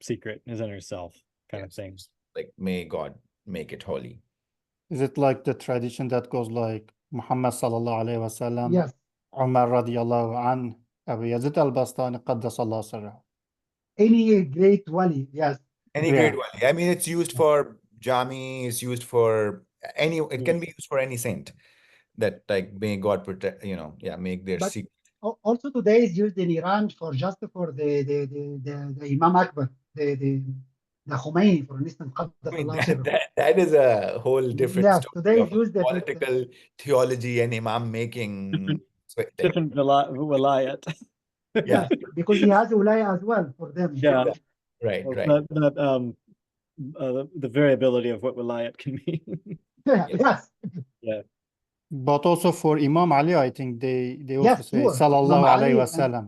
secret, his inner self kind of thing. Like, may God make it holy. Is it like the tradition that goes like Muhammad sallallahu alayhi wasallam, Yes. Umar radiyallahu an, Abu Yazid al-Bastani qaddasa Allah sirrahu. Any great wali. Yes. Any great wali. I mean, it's used for Jami, it's used for any, it can be used for any saint that, like, may God protect, make their But- secret. Also today is used in Iran for just for the Imam Akbar, the Khomeini, for instance. I mean, قدس الله سره. that is a whole different Yes, story today of is used political theology and imam making. Different wilayat. Yeah. because he has ulaya as well for them. Yeah. Right, right. The variability of what wilayat can mean. Yes. But also for Imam Ali, I think they also Yes, say sure. sallallahu Imam alayhi Ali wasallam.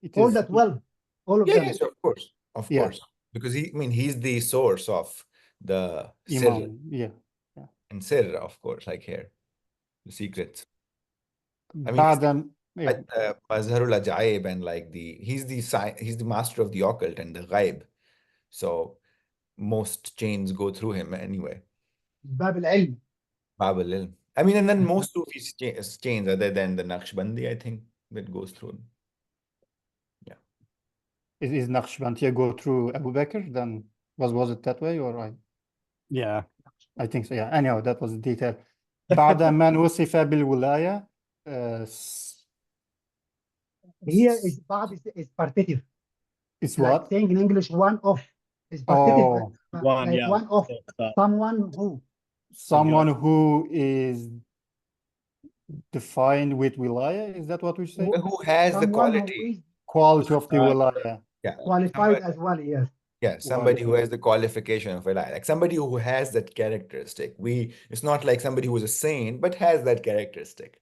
It All is that well, all of Yeah, them. yes, of course. Of Yeah. course. Because he's the source of the sir Imam. Yeah. and sir, of course, like here, the secrets. I mean, بعد yeah. Mazharul Ajaib, and like he's the master of the occult and the ghaib. So most chains go through him anyway. باب العلم. Bab al-Ilm. I mean, and then most Sufi chains, other than the Naqshbandi, I think, that goes through him. Is Naqshbandiya go through Abu Bakr? Then was it that way, or Yeah. I think so. Yeah. Anyhow, that was the detail. بعد من وصف بالولاية. Here is Bab is partitive. It's Like what? saying in English, one of is partitive. Oh, One, like yeah. one of someone who. someone who is defined with wilaya. Is that what we say? Who has the Someone who quality? is Quality of the wilaya. Yeah. qualified as well, yes. Yeah, somebody who has the qualification of wilayah, like somebody who has that characteristic. It's not like somebody who's a saint, but has that characteristic.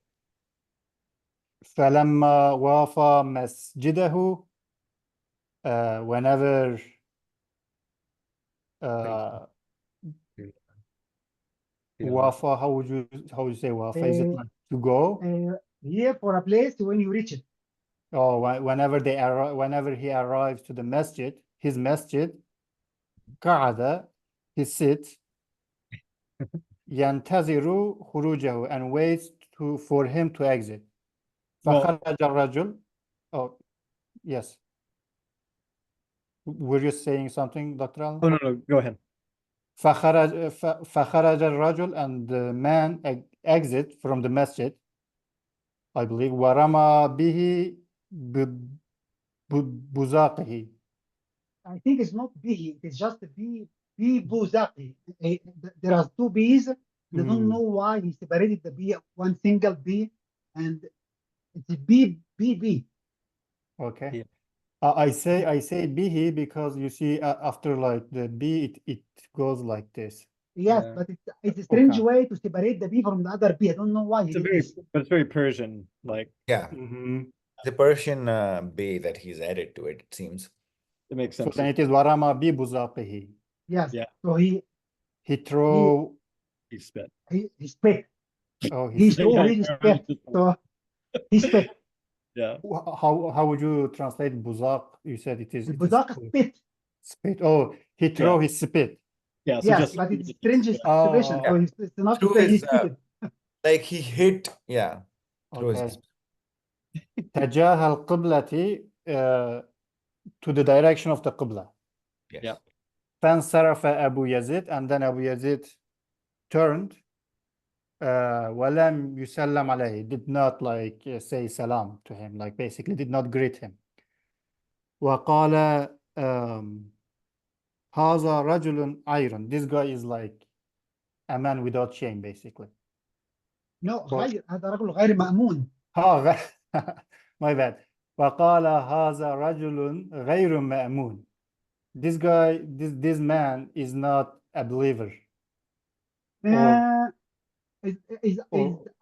فلما وافى مسجده, whenever wafa, how would you say wafa? Is it like to go? Here for a place when you reach it. Oh, whenever he arrives to the masjid, his masjid, قعد, he sits, ينتظر خروجه, and waits for him to exit. فخرج الرجل. Oh, yes. were you saying something, Dr. Al? Oh, no, go ahead. فخرج الرجل, and the man exit from the masjid, I believe. ورمى به ببزاقه. I think it's not bihi, it's just buzaqi. There are two bees, and I don't know why he separated the bee, one single bee, and it's B. Okay. Yeah. I say bihi because you see after like the B it goes like this. Yes, Yeah. but it's a strange Okay. way to separate the bee from the other bee. I don't know why he It's a did very, this. but it's very Persian, like Yeah, the Persian bay that he's added to it, it seems. it makes So sense. then it is ورمى ببزاقه. Yes. Yeah. So he throw. He spit. he spit. Oh, He spit. threw his spit. So he spit. Yeah. How would you translate buzaq? You said it is Buzaq spit. spit. Oh, he throw his spit. Yeah. So Yes, just but it's strange Oh, expression. So it's not to Through say he his, spitted. like he hit, yeah, through okay. his. تجاه القبلة to the direction of the qibla. Yes. Yeah. فانصرف أبو يزيد, and then Abu Yazid turned. ولم يسلم عليه, did not like say salam to him, like basically did not greet him. وقال هذا رجل عير. This guy is like a man without shame, basically. No, غير هذا رجل غير مأمون. My bad. وقال هذا رجل غير مأمون. This guy, this man is not a believer. Is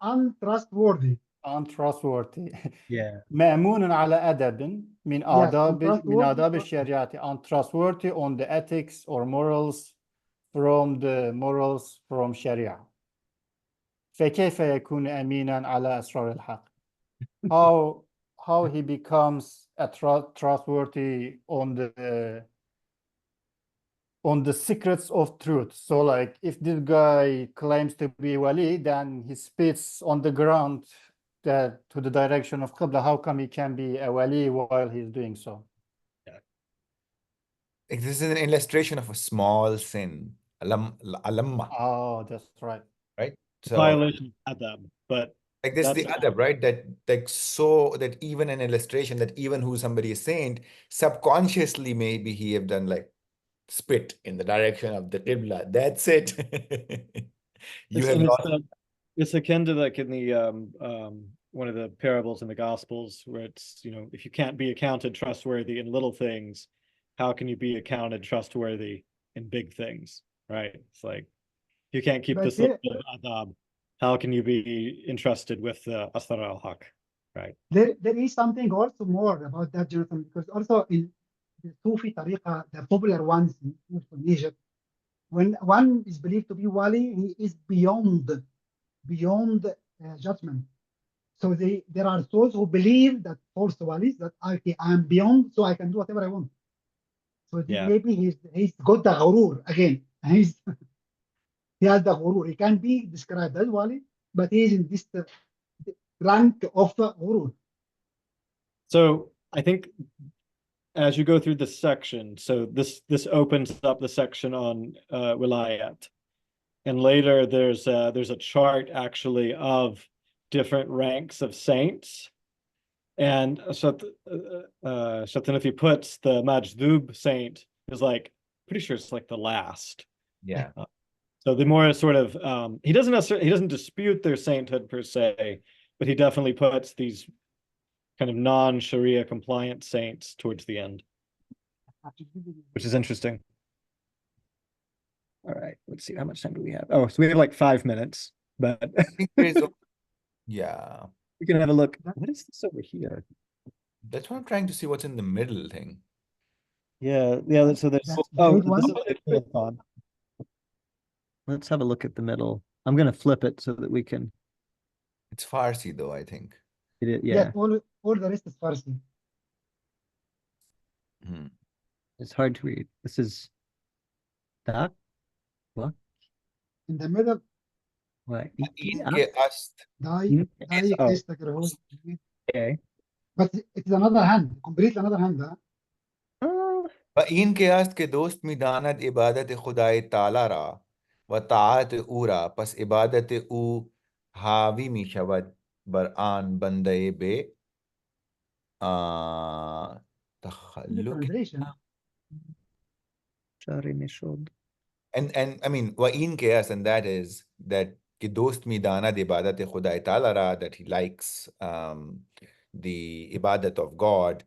untrustworthy. Untrustworthy. Yeah. مأمون على أدب من آداب الشريعة. Untrustworthy on the ethics or morals from the morals from Sharia. فكيف يكون أمينا على أسرار الحق? How he becomes a trustworthy on the secrets of truth. So like if this guy claims to be wali, then he spits on the ground to the direction of Qibla. How come he can be a wali while he's doing so? This is an illustration of a small sin. Alamma. Oh, that's right. Right? So Violation of adab, but like this is the adab, right? That like so that even an illustration that even who somebody is saint, subconsciously maybe he have done like spit in the direction of the qibla. That's it. You have lost. It's akin to like in the one of the parables in the Gospels where it's, if you can't be accounted trustworthy in little things, how can you be accounted trustworthy in big things, right? It's like you can't keep this little bit of adab. How can you be entrusted with asrar al-haq, right? There is something also more about that, Jonathan, because also in the Sufi tariqa, the popular ones in Egypt, when one is believed to be wali, he is beyond judgment. So there are those who believe that false walis, that okay, I am beyond, so I can do whatever I want. So maybe he's got the ghurur again. He has the ghurur. He can be described as wali, but he is in this rank of ghurur. So I think as you go through this section, so this opens up the section on wilayat, and later there's a chart actually of different ranks of saints, and so if he puts the Majdub saint is like pretty sure it's like the last. Yeah. So the more sort of he doesn't dispute their sainthood per se, but he definitely puts these kind of non-Sharia compliant saints towards the end, which is interesting. All right, let's see, how much time do we have? Oh, so we have like 5 minutes, but I think there's yeah. we can have a look. What is this over here? That's why I'm trying to see what's in the middle thing. Yeah. So there's let's have a look at the middle. I'm gonna flip it so that we can. It's Farsi though, I think. Yeah, all the rest is Farsi. It's hard to read. This is that. What? In the middle. What? Okay. But it's another hand, completely another hand. و این که است که دوست می‌داند عبادت خدای تعالی را و طاعت او را، پس عبادت او حاوی می شود بر آن بنده به The تخلق. translation. جاری میشد. And I mean, و این که است, and that is that که دوست می‌داند عبادت خدای تعالی را, that he likes the ibadat of God,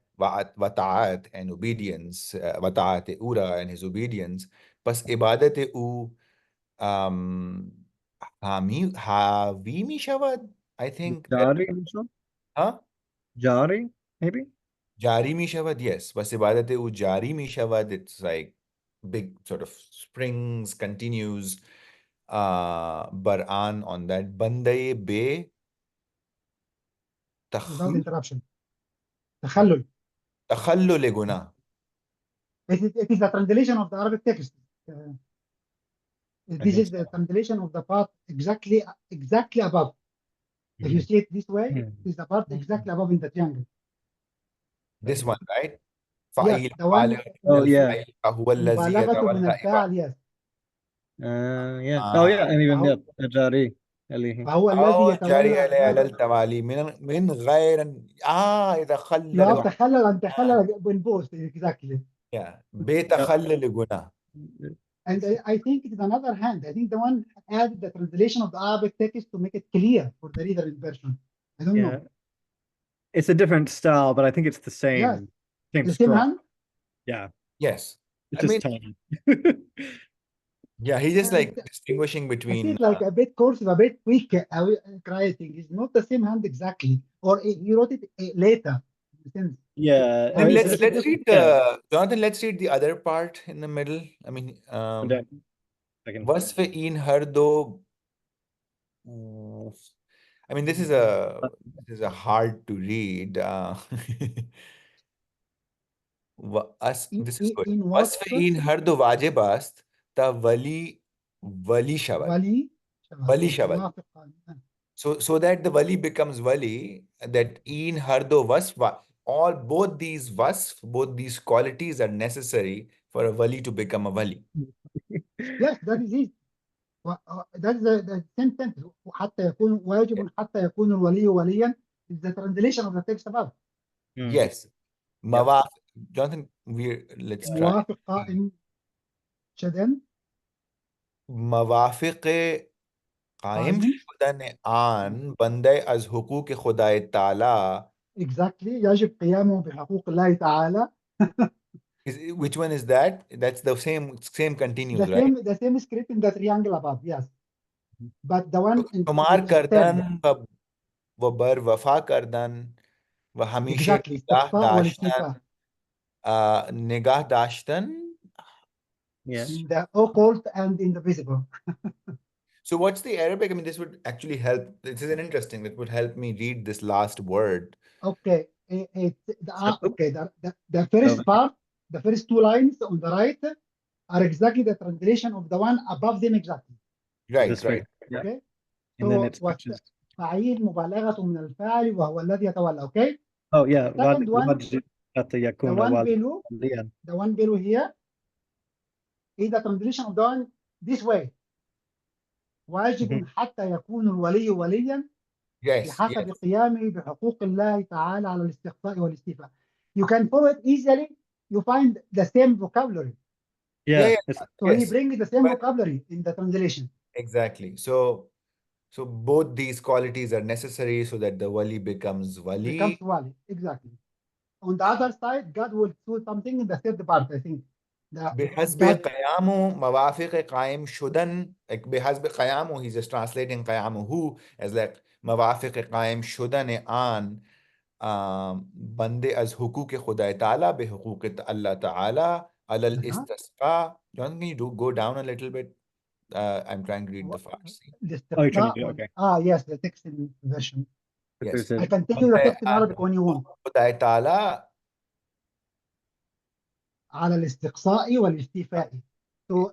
و طاعت and obedience, و طاعت او را and his obedience, پس عبادت او حاوی می شود. I think جاری میشد. ها جاری maybe. جاری می شود, yes. پس عبادت او جاری می شود. It's like big sort of springs, continues بر آن on that بنده به Without interruption. تخلل. تخلل گناه. It is the translation of the Arabic text. This think is the translation of the part exactly above. If you see it this way, it is the part exactly above in the triangle. This one, right? Yes, فعيل the one. بالغ Oh, من yeah. الفعل فهو الذي مبالغة من يتولى الفاعل. Yes. Yeah. Oh yeah, and even فهو, جاري عليه. فهو الذي أو يتولى جاري عليه على عبادة. التوالي من غير إذا خلل You have تخلل and تخلل in both exactly. yeah بتخلل گناه. And I think it is another hand. I think the one added the translation of the Arabic text to make it clear for the reader in Persian. I don't Yeah. know. It's a different style, but I think it's the same. Yes. Same The same stroke. hand. Yeah. Yes. It's I just mean, tiny. yeah, he's just like distinguishing I see between it like a bit cursive, a bit weak writing. It's not the same hand exactly. Or he wrote it later. Since Yeah. I mean, it's let's just- read yeah. Jonathan, let's read the other part in the middle. I mean, Okay. Second. वस्फ इन हर दो. I mean, this is a hard to read. This is good. in वस्फ وصف इन हर दो वाजिब است تا वली شود. ولي वली شود. موافق. So that the wali becomes wali, that in har do wasf, both these wasf, both these qualities are necessary for a wali to become a wali. Yes, that is it. That is the same sentence. حتى يكون واجب حتى يكون الولي وليا is the translation of the text above. Yes. Jonathan, let's try. موافق قائم شدن. موافق قائم شدن آن بنده از حقوق خدای تعالی. Exactly. يجب قيامه بحقوق الله تعالى. Which one is that? That's the same continues, right? The same script in the triangle above, yes. But the one in शुमार कردن و بر وفا کردن و همیشه exactly. نگاه استقصاء والاستيفاء. نگاه داشتن. Yes. In the occult and in the visible. So what's the Arabic? I mean, this would actually help. This is an interesting. That would help me read this last word. Okay. Okay. The first part, the first two lines on the right are exactly the translation of the one above them exactly. Right, This right. way. Yeah. Okay. And then it So switches. فعيل مبالغة من الفاعل وهو الذي يتولى. Okay. Oh yeah. Second one, واجب حتى the يكون one واجب. below, Yeah. the one below here is the translation of the one this way. واجب حتى يكون الولي وليا بحسب قيامه بحقوق الله تعالى على الاستقصاء والاستيفاء. You can follow it easily. You find the same vocabulary. Yeah. So he brings the same vocabulary in the translation. Exactly. So both these qualities are necessary so that the wali becomes wali. Becomes wali. Exactly. On the other side, God will do something in the third part, I think. بحسب قيامه موافق قائم شدن. Like بحسب قيامه, he's just translating قيامه as like موافق قائم شدن آن بنده از حقوق خدای تعالی به حقوق الله تعالی على الاستسقاء. John, can you go down a little bit? I'm trying to read the Farsi. Okay. Yes, the text in version. Yes. I can tell you the text in Arabic when you want. خدای تعالی على الاستقصاء والاستيفاء. So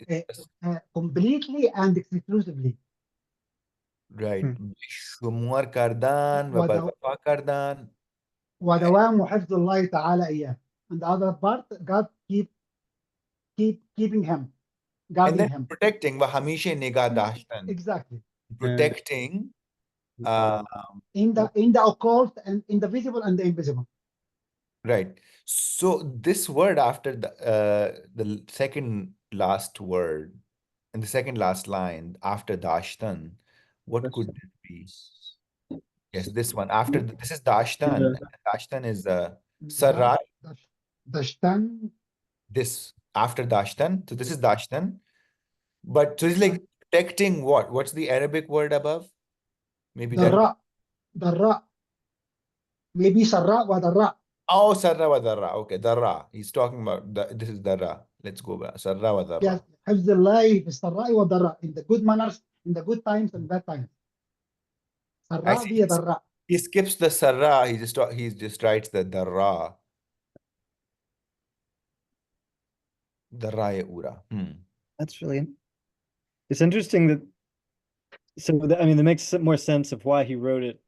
completely and exclusively. Right. شمار کردن و برپا کردن. ودوام حفظ الله تعالى إياه. And the other part, God keep keeping him, And guarding then him. protecting, وهمیشه نگاه داشتن. Exactly. Protecting, In the occult and in the visible and the invisible. right. So this word after the second last word, and the second last line after dashtan, what could it be? Yes, this one. After this is dashtan. Dashtan is sarra. Dashtan. This after dashtan. So this is dashtan. But so it's like protecting what? What's the Arabic word above? Maybe that. Darra. Darra. Maybe sarra wa darra. Oh, sarra wa darra. Okay, darra. He's talking about this is darra. Let's go back. Sarra wa darra. Yes. حفظ الله في السراء والضراء, in the good manners, in the good times and bad times. I Sarra see. via darra. He skips the sarra. He just writes the darra. Darra ya ura. That's really, it's interesting that, so that, I mean, that makes more sense of why he wrote it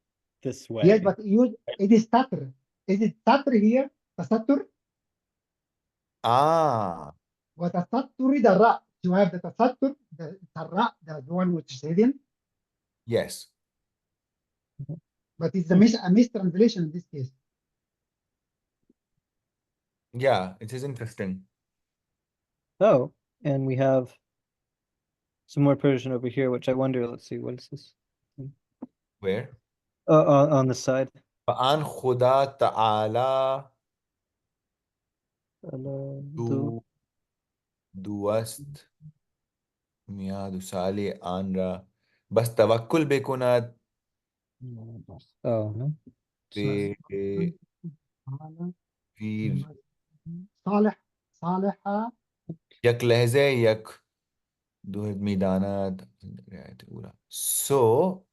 this way. Yes, but it is satr. Is it satr here? Tasattur? Ah, وتستر darra. You have the tasattur, the sarra, the one which is hidden, yes. but it's a mistranslation in this case. Yeah, it is interesting. Oh, and we have some more Persian over here, which I wonder, let's see, what is this? Where? On the side. فَأَنْ خُدَا تَعَالَى دوست میاد و سالی آن را بس توکل بکند Oh, no. به ویر صالح یک لحظه یک دوهد میداند رعایت اولا. So,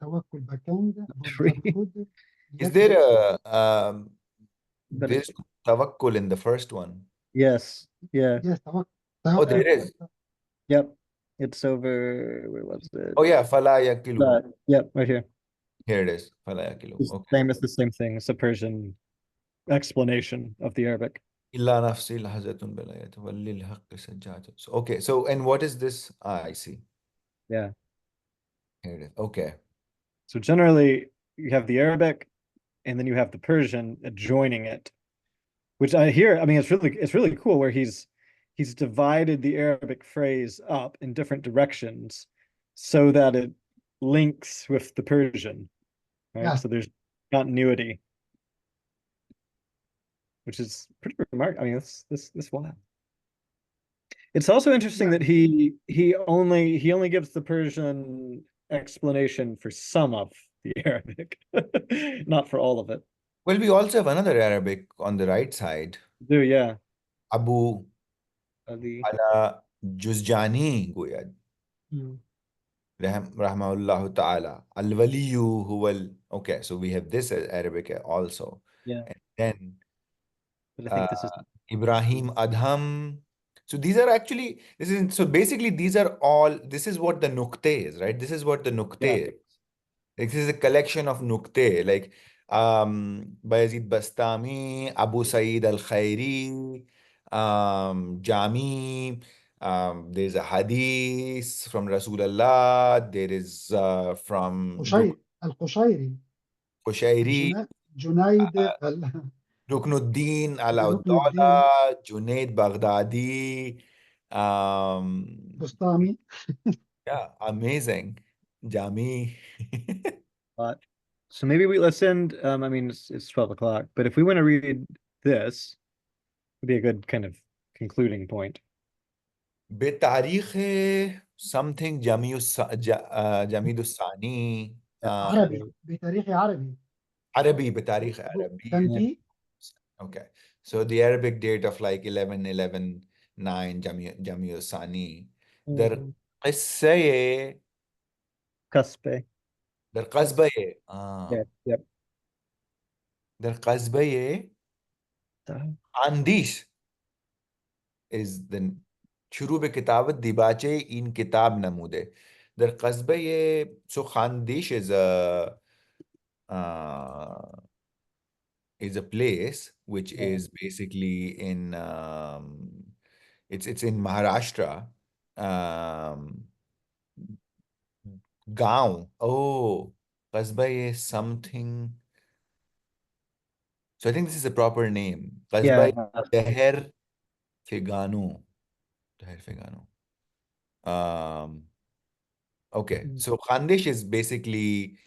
توكل بكند is there there's tawakkul in the first one? Yes, yeah. Yes, توكل. Oh, there is. Yep. It's over, where was it? Oh yeah, فَلَا يَكِلُ. Yep, right here. Here it is. فَلَا يَكِلُ. It's Okay. the same thing. It's a Persian explanation of the Arabic. إِلَّا نَفْسِي لَحَزَةٌ بِالْآيَةِ وَلِلْحَقِّ سَجَّاتٌ. So, okay, so and what is this? I see. Yeah. Here it is. Okay. So generally you have the Arabic and then you have the Persian adjoining it, which I hear, I mean, it's really cool where he's divided the Arabic phrase up in different directions so that it links with the Persian, right? Yeah. So there's continuity, which is pretty remarkable. I mean, this wild. It's also interesting that he only gives the Persian explanation for some of the Arabic, not for all of it. Well, we also have another Arabic on the right side. Do, yeah. Abu Ali. ala Juzjani Goyad. Rahmahullah ta'ala. Al-Waliyu huwal. Okay, so we have this as Arabic also. Yeah. And then But I think this is Ibrahim Adham. So these are actually, so basically these are all, this is what the nukte is, right? This is what the nukte is. This is a collection of nukte, like Bayezid Bastami, Abu Sa'id al-Khairi, Jami, there's a hadith from Rasulullah, there is from al-Qushayri, Junaid, Ruknuddin al-Awdala, Junaid Baghdadi, Bustami. yeah, amazing. Jami. So maybe let's end, I mean, it's 12 o'clock, but if we want to read this, it'd be a good kind of concluding point. بتاريخ something جميد الثاني عربي بتاريخ عربي عربي بتاريخ عربي. كان في Okay, so the Arabic date of like 11/11/9 جميع الثاني در قصة Cuspe. در قصبة Yep. در قصبة اندیش is the شروع به کتابت دیباچه این کتاب نموده در قصبه so خاندیش is a place which Yeah. is basically in it's in Maharashtra. Gaon. Oh, Kasba is something. So I think this is a proper name. Yeah. Kasba Deher Figano. Deher Figano. Okay, so Khandesh is basically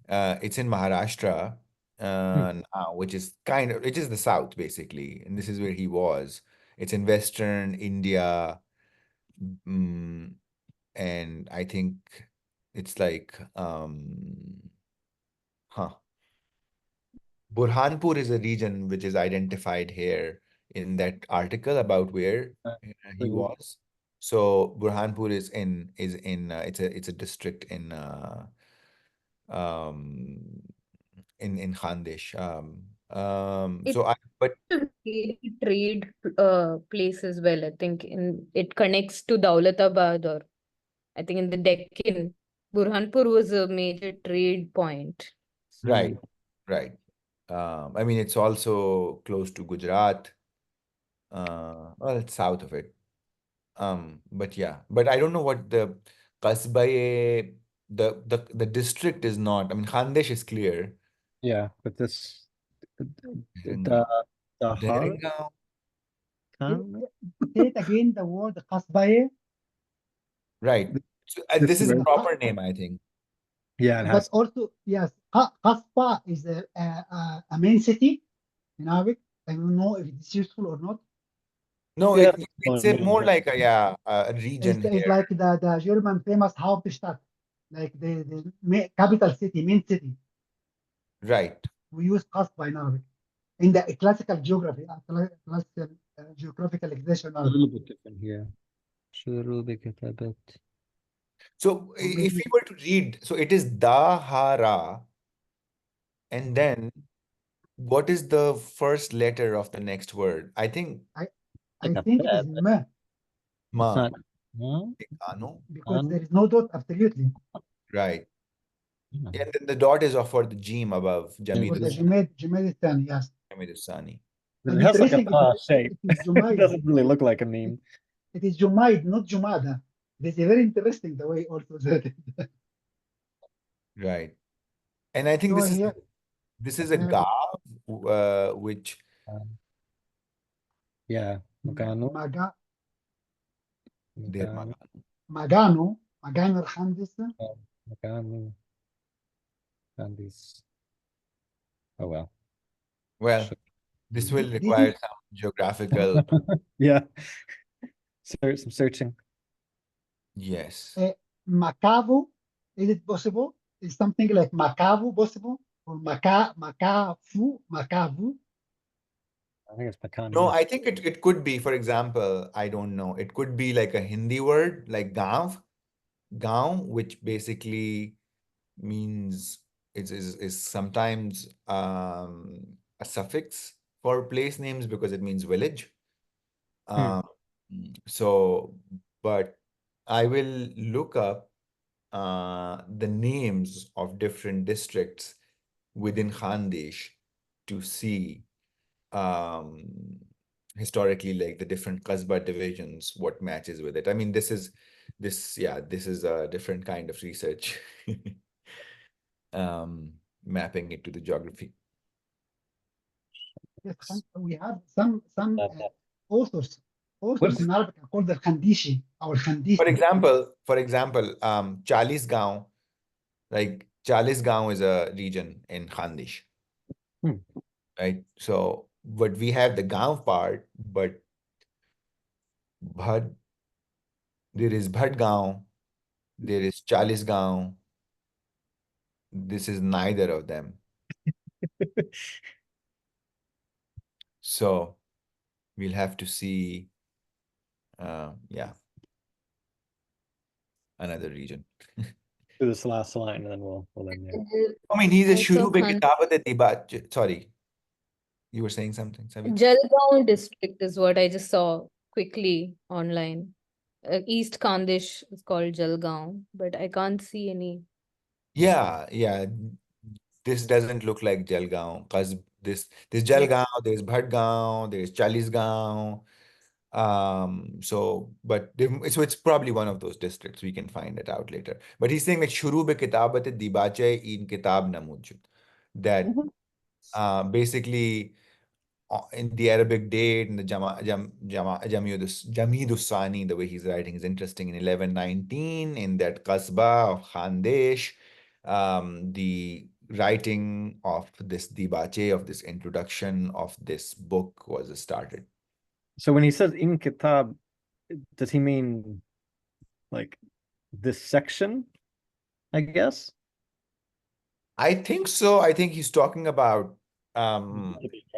it's in Maharashtra now, which is it is the south basically, and this is where he was. It's in Western India, and I think it's like Burhanpur is a region which is identified here in that article about where he was. So Burhanpur is in it's a district um in Khandesh. So I but It's a really trade place as well. I think it connects to Daulatabad, or I think in the Deccan. Burhanpur was a major trade point. right. I mean it's also close to Gujarat. Well, it's south of it. But yeah, but I don't know what the Kasbaye, the district is not. I mean, Khandesh is clear. Yeah, but this Derengaon. the har Derengaon. Say it again, the word Qasbaye. Right. So, This this is a word. proper name, I think. Yeah, it But has. also, yes, Qasba is a main city in Arabic. I don't know if it's useful or not. No, Yeah, it's name, more but- like a region It's here. like the German famous Hauptstadt, like the capital city, main city. Right. We use Qasba in Arabic. In the classical geography, classical geographical expression. a little bit different here. Should a little bit get that bit. So if we were to read, so it is Dahara, and then what is the first letter of the next word? I think I Like a think it is bed. ma, It's Ma. not. No? Ano? because there is no dot absolutely. Right. Yeah. And then the dot is for the Jim above For Jamid the Jumaid Thani, yes. Sani. But And it has like a interesting, shape. it is It Jumaid. doesn't really look like a meme. It is Jumaid, not Jumada. This is very interesting the way also said it. Right. And I think So here, this is a gav, which Yeah. Magano. Maga, Magano. Magano Al-Khandis. Magano. And these. Oh well. Well, Shit. this will This require is some geographical. Yeah. Some searching. Yes. Macavo. Is it possible? Is something like Macavo possible? Or Macavu? I think it's Makano. No, I think it could be, for example, I don't know. It could be like a Hindi word like gav, which basically means is sometimes a suffix for place names because it means village. So, but I will look up the names of different districts within Khandesh to see historically like the different Qasba divisions, what matches with it. I mean, this is a different kind of research. Mapping it to the geography. Yes, we have some authors What's- in Arabic are called the Khandishi or Khandisi. For example, Chalisgaon, like Chalisgaon is a region in Khandesh. Right? So, but we have the Gaon part, but Bhad, there is Bhadgaon, there is Chalisgaon. This is neither of them. So we'll have to see, yeah, another region. Do this last line and then we'll end there. I mean, he's a Also shuru be Khan- kitabate dibat. Sorry, you were saying something, Sabi? Jalgaon district is what I just saw quickly online. East Khandesh is called Jalgaon, but I can't see any. Yeah. This doesn't look like Jalgaon. there's Jalgaon, there's Bhatgaon, there's Chalisgaon. So it's probably one of those districts. We can find it out later. But he's saying like Shuru be kitabat dibache in kitab namujud. That basically in the Arabic date, in the Jamidus Sani, the way he's writing is interesting. In 1119, in that Qasba of Khandesh, the writing of this dibache, of this introduction of this book was started. So when he says in kitab, does he mean like this section, I guess? I think so. I think he's talking about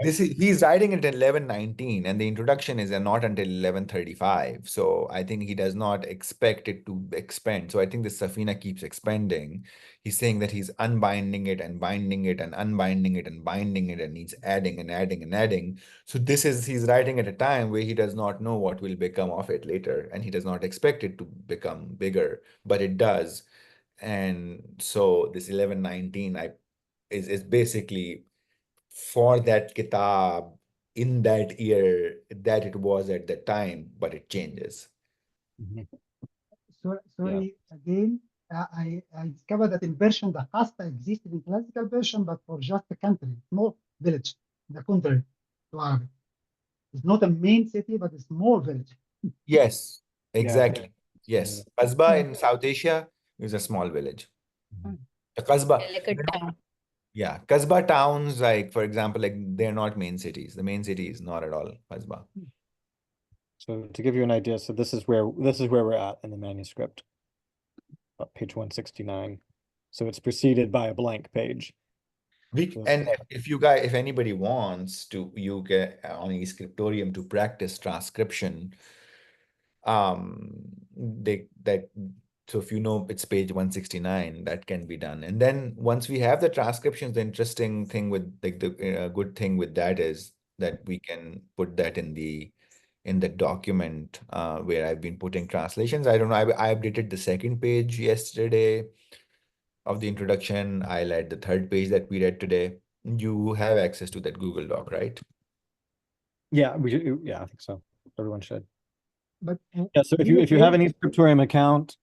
he's writing it in 1119 and the introduction is not until 1135. So I think he does not expect it to expand. So I think the Safina keeps expanding. He's saying that he's unbinding it and binding it and unbinding it and binding it, and he's adding and adding and adding. So he's writing at a time where he does not know what will become of it later, and he does not expect it to become bigger, but it does. And so this 1119 is basically for that kitab in that year that it was at that time, but it changes. Sorry, again, I discovered that in Persian, the Hasta existed in classical Persian, but for just a country, small village, the country to Arabic. It's not a main city, but a small village. Yes, exactly. Yeah. Yes. Qasba in South Asia is a small village. The Qasba, Like a town. yeah, Qasba towns, like for example, like they're not main cities. The main city is not at all Qasba. So to give you an idea, so this is where we're at in the manuscript, page 169. So it's preceded by a blank page. And if anybody wants to, you get on eScriptorium to practice transcription. So if you know it's page 169, that can be done. And then once we have the transcriptions, the interesting thing with like the good thing with that is that we can put that in the document where I've been putting translations. I don't know. I updated the second page yesterday of the introduction. I read the third page that we read today. You have access to that Google Doc, right? Yeah, I think so. Everyone should. But yeah, so if you have an eScriptorium account,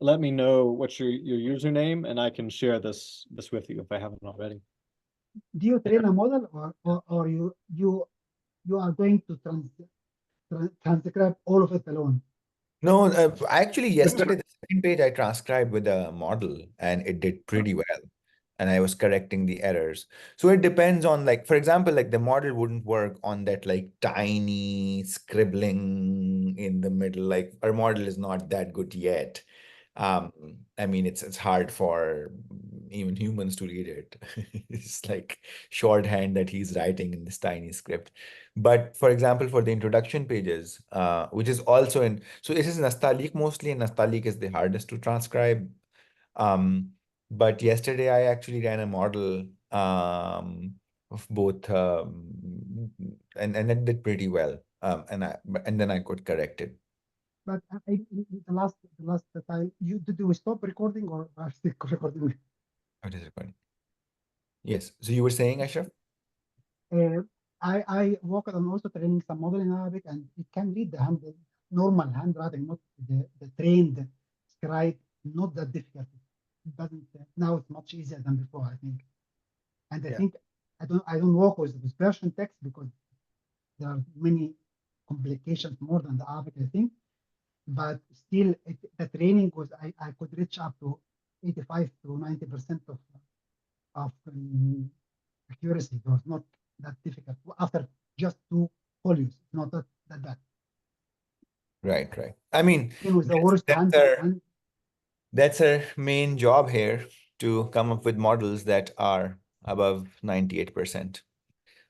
let me know what's your username, and I can share this with you if I haven't already. Do you train a model, or you are going to transcribe all of it alone? No, actually, yesterday the second page I transcribed with a model, and it did pretty well. And I was correcting the errors. So it depends on, like, for example, like the model wouldn't work on that like tiny scribbling in the middle. Like our model is not that good yet. I mean, it's hard for even humans to read it. It's like shorthand that he's writing in this tiny script. But for example, for the introduction pages, which is also so this is Nastaliq mostly, and Nastaliq is the hardest to transcribe. But yesterday I actually ran a model of both, and it did pretty well. And then I could correct it. But the last time, did we stop recording or are still recording? It is recording. Yes. So you were saying, Ashraf? I worked on also training some model in Arabic, and it can read the normal handwriting, not the trained scribe, not that difficult. It doesn't now it's much easier than before, I think. And I think I don't work with Persian text because there are many complications more than the Arabic, I think. But still, the training was I could reach up to 85 to 90% of accuracy. It was not that difficult after just 2 folios. Not that bad. Right. I mean, it was the worst that's our main job here, to come up with models that are above 98%.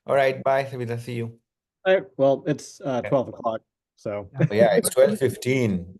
All right, bye. We'll see you. All right, well, it's 12 o'clock, so. Yeah, it's 12:15.